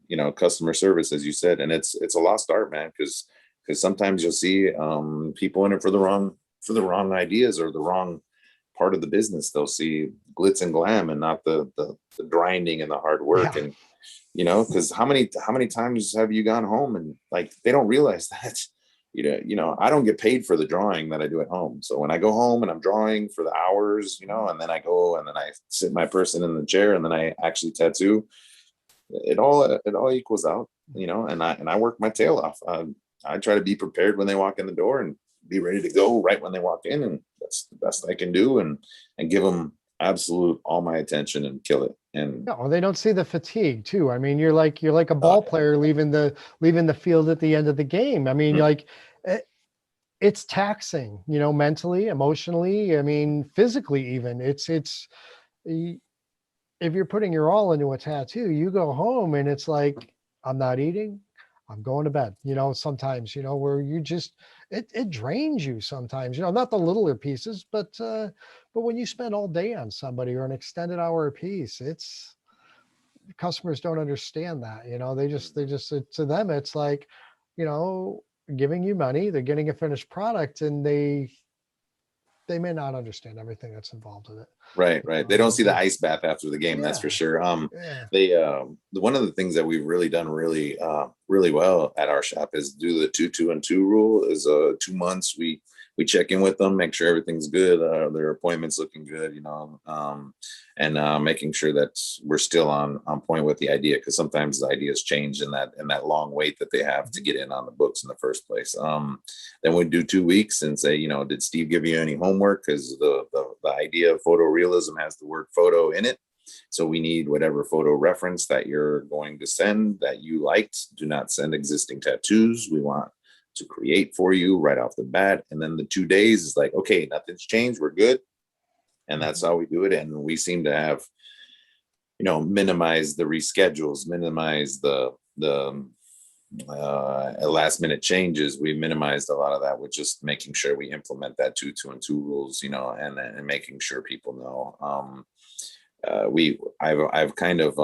you know, customer service, as you said. And it's a lost art, man. Cause sometimes you'll see people in it for the wrong for the wrong ideas or the wrong part of the business. They'll see glitz and glam and not the grinding and the hard work. Yeah. And because how many times have you gone home and like they don't realize that I don't get paid for the drawing that I do at home. So when I go home and I'm drawing for the hours, and then I go and then I sit my person in the chair and then I actually tattoo, it all equals out, and I work my tail off. I try to be prepared when they walk in the door and be ready to go right when they walk in, and that's the best I can do, and give them absolute all my attention and kill it. And no, they don't see the fatigue too. I mean, you're like a ball player leaving the field at the end of the game. I mean, like it's taxing, mentally, emotionally. I mean, physically even. It's if you're putting your all into a tattoo, you go home and it's like, I'm not eating, I'm going to bed, sometimes, where you just, it drains you sometimes, not the littler pieces, but when you spend all day on somebody or an extended hour a piece, customers don't understand that, they just, to them, it's like, giving you money, they're getting a finished product, and they may not understand everything that's involved in it. Right. They don't see the ice bath after the game. That's for sure. They one of the things that we've really done really well at our shop is do the 2-2-2 rule. Is 2 months we check in with them, make sure everything's good, their appointments looking good, and making sure that we're still on point with the idea, because sometimes the ideas change in that long wait that they have to get in on the books in the first place. Then we do 2 weeks and say, did Steve give you any homework? Because the idea of photorealism has the word photo in it. So we need whatever photo reference that you're going to send that you liked. Do not send existing tattoos. We want to create for you right off the bat. And then the 2 days is like, okay, nothing's changed, we're good. And that's how we do it. And we seem to have, minimize the reschedules, minimize the last minute changes. We minimized a lot of that with just making sure we implement that 2-2-2 rules, and making sure people know. I've kind of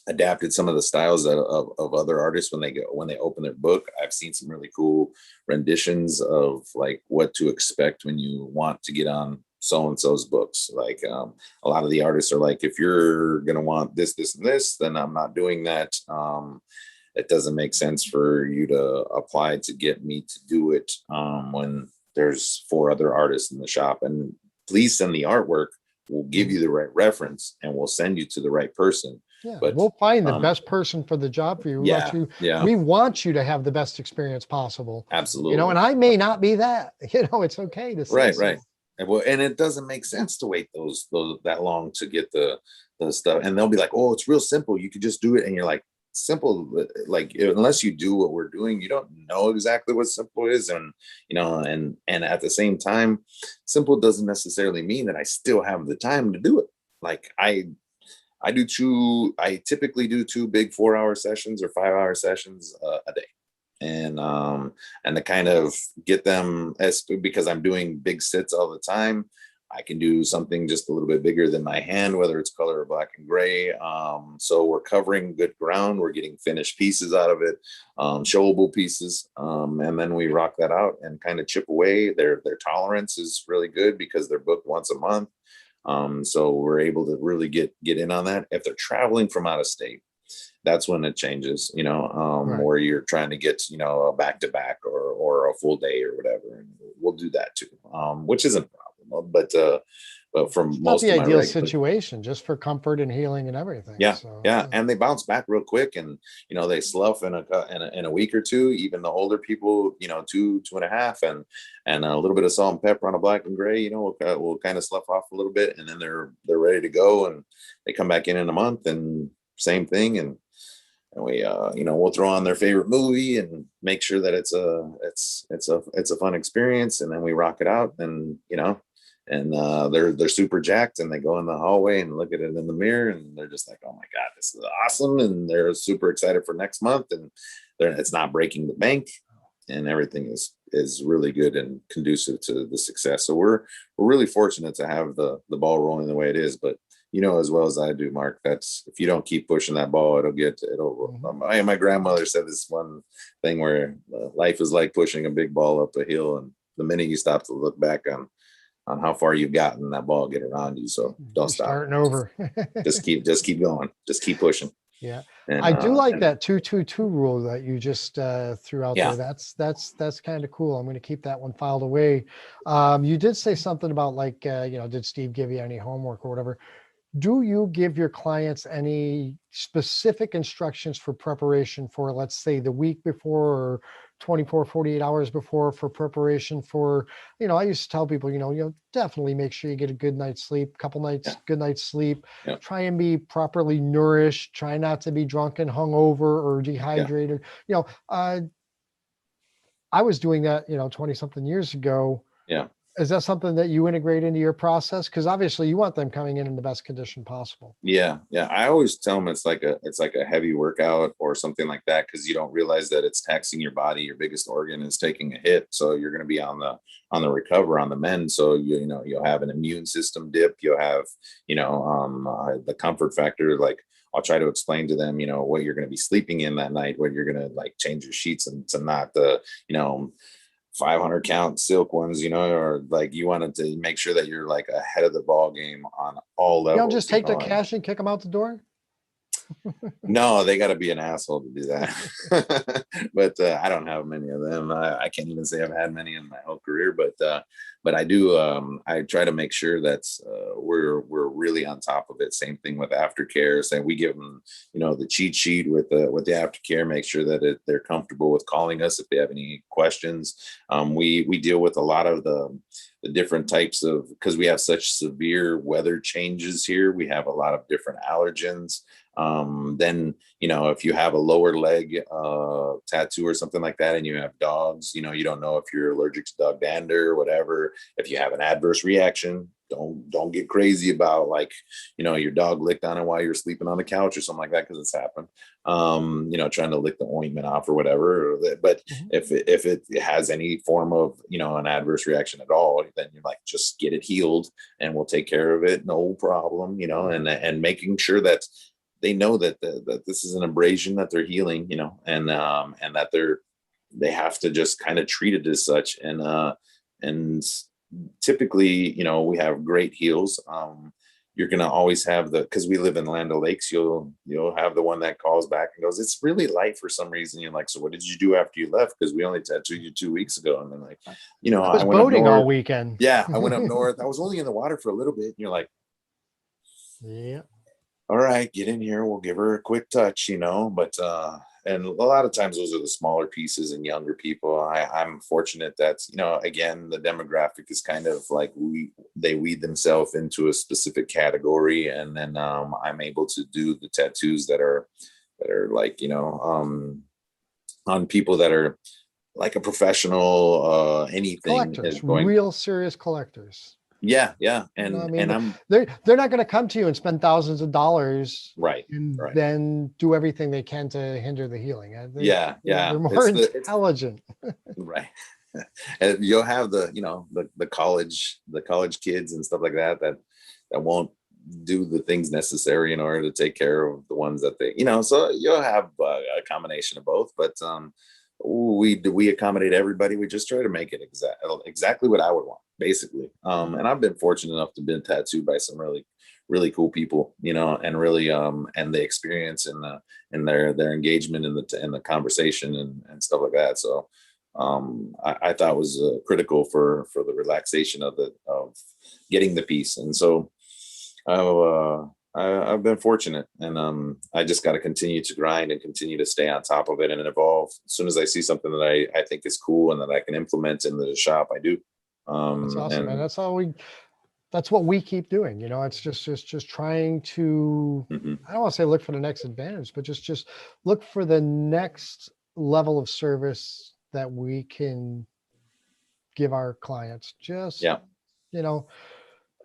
adapted some of the styles of other artists when they open their book. I've seen some really cool renditions of like what to expect when you want to get on so-and-so's books. Like a lot of the artists are like, if you're going to want this, this, and this, then I'm not doing that. It doesn't make sense for you to apply to get me to do it when there's 4 other artists in the shop. And please send the artwork. We'll give you the right reference and we'll send you to the right person. Yeah, but we'll find the best person for the job for you. We want you to have the best experience possible. Absolutely. And I may not be that, it's okay to say so. Right. And it doesn't make sense to wait those that long to get the stuff. And they'll be like, oh, it's real simple. You could just do it. And you're like, simple, like unless you do what we're doing, you don't know exactly what simple is. And and at the same time, simple doesn't necessarily mean that I still have the time to do it. Like I typically do 2 big 4-hour sessions or 5-hour sessions a day. And to kind of get them, because I'm doing big sits all the time, I can do something just a little bit bigger than my hand, whether it's color or black and gray. So we're covering good ground. We're getting finished pieces out of it, showable pieces. And then we rock that out and kind of chip away. Their tolerance is really good because they're booked once a month. So we're able to really get in on that. If they're traveling from out of state, that's when it changes, right. Where you're trying to get, a back-to-back or a full day or whatever. And we'll do that too, which isn't a problem. But from it's most not the of ideal situation, just for comfort and healing and everything. Yeah. And they bounce back real quick, and they slough in a week or two. Even the older people, 2.5, and a little bit of salt and pepper on a black and gray, will kind of slough off a little bit, and then they're ready to go, and they come back in a month, and same thing, and we we'll throw on their favorite movie and make sure that it's a fun experience, and then we rock it out, and and they're super jacked, and they go in the hallway and look at it in the mirror, and they're just like, oh my God, this is awesome. And they're super excited for next month, and it's not breaking the bank, and everything is really good and conducive to the success. So we're really fortunate to have the ball rolling the way it is. But as well as I do, Mark, that's, if you don't keep pushing that ball, my grandmother said this one thing where life is like pushing a big ball up a hill, and the minute you stop to look back on how far you've gotten, that ball will get around you. So don't You're stop. starting over. Just keep going. Just keep pushing. Yeah. And I do like that 2-2-2 rule that you just threw out Yeah. there. That's kind of cool. I'm going to keep that one filed away. You did say something about like, did Steve give you any homework or whatever? Do you give your clients any specific instructions for preparation for, let's say, the week before or 24, 48 hours before, for preparation for, I used to tell people, definitely make sure you get a good night's sleep, couple nights, Yeah. good night's sleep, Yeah. try and be properly nourished, try not to be drunk and hungover or dehydrated. I was doing that, 20 something years ago. Yeah. Is that something that you integrate into your process? Because obviously you want them coming in the best condition possible. Yeah. I always tell them it's like a heavy workout or something like that, because you don't realize that it's taxing your body. Your biggest organ is taking a hit, so you're going to be on the recover, on the mend. So you'll have an immune system dip. You'll have the comfort factor. Like, I'll try to explain to them, what you're going to be sleeping in that night, what you're going to like change your sheets and to not the 500 count silk ones, or like you wanted to make sure that you're like ahead of the ball game on all levels. You don't just take the cash and kick them out the door? No, they got to be an asshole to do that. But I don't have many of them. I can't even say I've had many in my whole career, but I do. I try to make sure that we're really on top of it. Same thing with aftercare. So we give them, the cheat sheet with the aftercare. Make sure that they're comfortable with calling us if they have any questions. We deal with a lot of the different types of, because we have such severe weather changes here. We have a lot of different allergens. Then, if you have a lower leg tattoo or something like that, and you have dogs, you don't know if you're allergic to dog dander or whatever. If you have an adverse reaction, don't get crazy about like, your dog licked on it while you're sleeping on the couch or something like that, because it's happened. Trying to lick the ointment off or whatever. But if it has any form of, an adverse reaction at all, then you're like, just get it healed and we'll take care of it. No problem, and making sure that they know that this is an abrasion that they're healing, and that they have to just kind of treat it as such. And typically, we have great heals. You're going to always have because we live in Land O'Lakes, you'll have the one that calls back and goes, it's really light for some reason. You're like, so what did you do after you left? Because we only tattooed you 2 weeks ago. And then like, I was boating all weekend. Yeah. I went up north. I was only in the water for a little bit. And you're like, yeah. All right, get in here. We'll give her a quick touch, but and a lot of times those are the smaller pieces and younger people. I'm fortunate that, again, the demographic is kind of like they weed themselves into a specific category. And then I'm able to do the tattoos that are like, on people that are like a professional, anything collectors, is going, real serious collectors. Yeah. And they're not going to come to you and spend thousands of dollars, right, and then do everything they can to hinder the healing. They're more intelligent. Right. And you'll have the college kids and stuff like that won't do the things necessary in order to take care of the ones that they, so you'll have a combination of both, but we accommodate everybody. We just try to make it exactly what I would want, basically. And I've been fortunate enough to be tattooed by some really, really cool people, and really, and the experience and their engagement in the conversation and stuff like that. So, I thought was critical for the relaxation of getting the piece. And so, I've been fortunate, and I just got to continue to grind and continue to stay on top of it and evolve. As soon as I see something that I think is cool and that I can implement in the shop, I do. That's awesome, man. That's what we keep doing. It's just trying to, I don't want to say look for the next advantage, but just look for the next level of service that we can give our clients.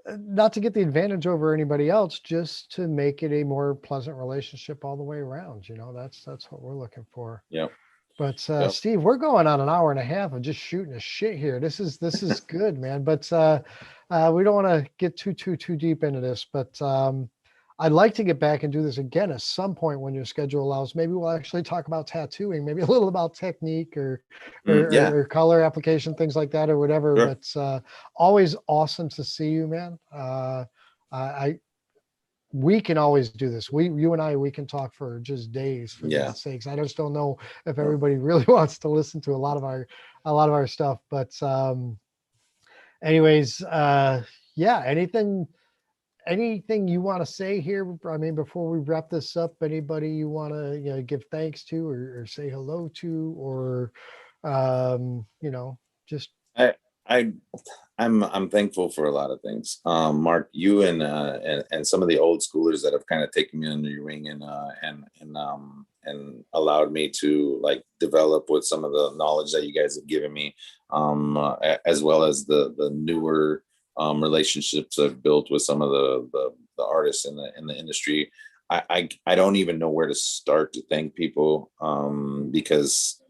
Not to get the advantage over anybody else, just to make it a more pleasant relationship all the way around. That's what we're looking for. Yeah. But Steve, we're going on an hour and a half of just shooting a shit here. This is good, man. But we don't want to get too deep into this. But I'd like to get back and do this again at some point when your schedule allows. Maybe we'll actually talk about tattooing, maybe a little about technique Yeah, or color application, things like that, or whatever. sure. But always awesome to see you, man. I we can always do this. You and I, we can talk for just days, for Yeah. God's sakes. I just don't know if Well, everybody really wants to listen to a lot of our stuff. But anyways, yeah, anything you want to say here? I mean, before we wrap this up, anybody you want to, give thanks to or say hello to, or just I I I'm thankful for a lot of things. Mark, you and some of the old schoolers that have kind of taken me under your wing and allowed me to like develop with some of the knowledge that you guys have given me, as well as the newer relationships I've built with some of the artists in the industry. I don't even know where to start to thank people, because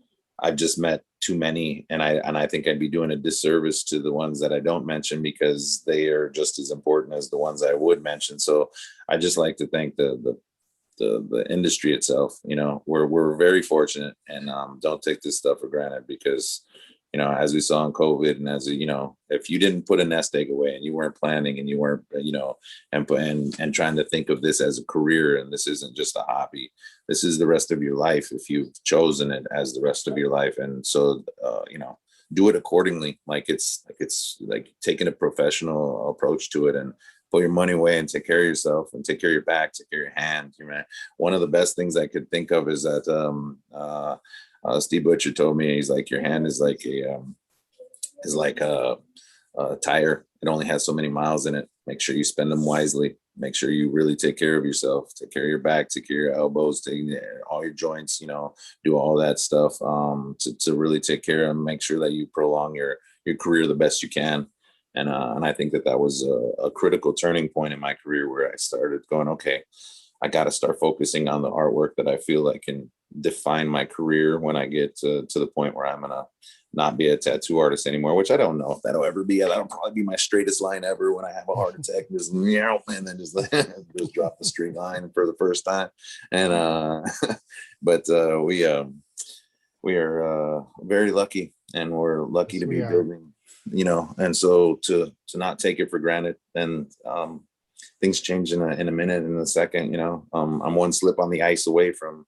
I've just met too many, and I think I'd be doing a disservice to the ones that I don't mention because they are just as important as the ones I would mention. So I just like to thank the industry itself. We're very fortunate, and don't take this stuff for granted, because as we saw in COVID, and if you didn't put a nest egg away and you weren't planning and you weren't and trying to think of this as a career, and this isn't just a hobby, this is the rest of your life if you've chosen it as the rest of your life. And so do it accordingly, like it's like taking a professional approach to it, and put your money away and take care of yourself and take care of your back, take care of your hand. One of the best things I could think of is that Steve Butcher told me, he's like, your hand is like a tire. It only has so many miles in it. Make sure you spend them wisely. Make sure you really take care of yourself. Take care of your back. Take care of your elbows. Take all your joints. Do all that stuff to really take care of, and make sure that you prolong your career the best you can. And I think that was a critical turning point in my career, where I started going, okay, I got to start focusing on the artwork that I feel like can define my career when I get to the point where I'm gonna not be a tattoo artist anymore, which I don't know if that'll ever be. That'll probably be my straightest line ever when I have a heart attack, just and then just drop the straight line for the first time. And but we are very lucky, and we're lucky to be building, and so to not take it for granted. And things change in a minute, in a second. I'm one slip on the ice away from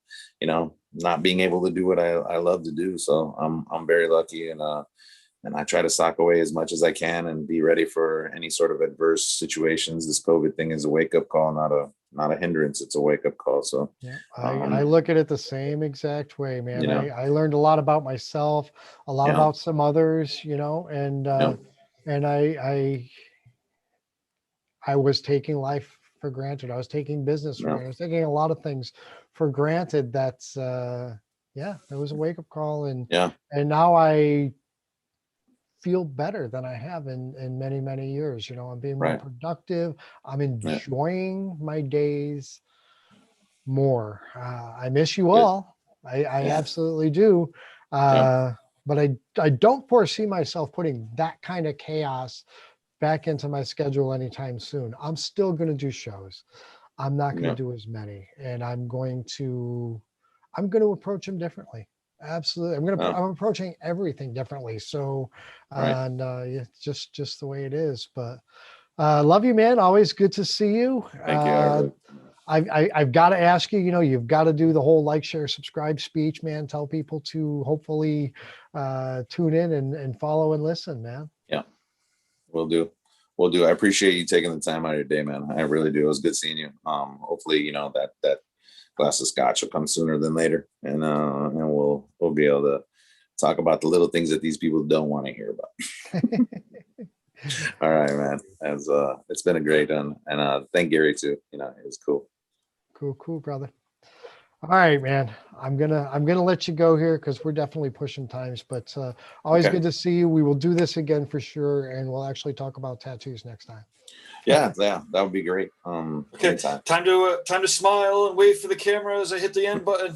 not being able to do what I love to do. So I'm very lucky, and I try to sock away as much as I can and be ready for any sort of adverse situations. This COVID thing is a wake-up call, not a hindrance. It's a wake-up call. So yeah, I look at it the same exact way, man. I learned a lot about myself, a lot about some others, and I was taking life for granted. I was taking business for granted. I was taking a lot of things for granted. That's it was a wake-up call, and now I feel better than I have in many, many years. I'm being more productive. I'm enjoying my days more. I miss you all. I absolutely do. But I don't foresee myself putting that kind of chaos back into my schedule anytime soon. I'm still going to do shows. I'm not going to do as many, and I'm going to approach them differently. Absolutely. I'm approaching everything differently. So, and it's just the way it is, but love you, man. Always good to see you. Thank you. I've got to ask you, you've got to do the whole like, share, subscribe speech, man. Tell people to hopefully tune in and follow and listen, man. Yeah. We'll do. I appreciate you taking the time out of your day, man. I really do. It was good seeing you. Hopefully, that glass of scotch will come sooner than later, and we'll be able to talk about the little things that these people don't want to hear about. All right, man. It's been a great one, and thank Gary too. It was cool. Cool, brother. All right, man. I'm gonna let you go here because we're definitely pushing times, but always good to see you. We will do this again for sure, and we'll actually talk about tattoos next time. Yeah, that would be great. Okay, time to smile and wait for the camera as I hit the end button.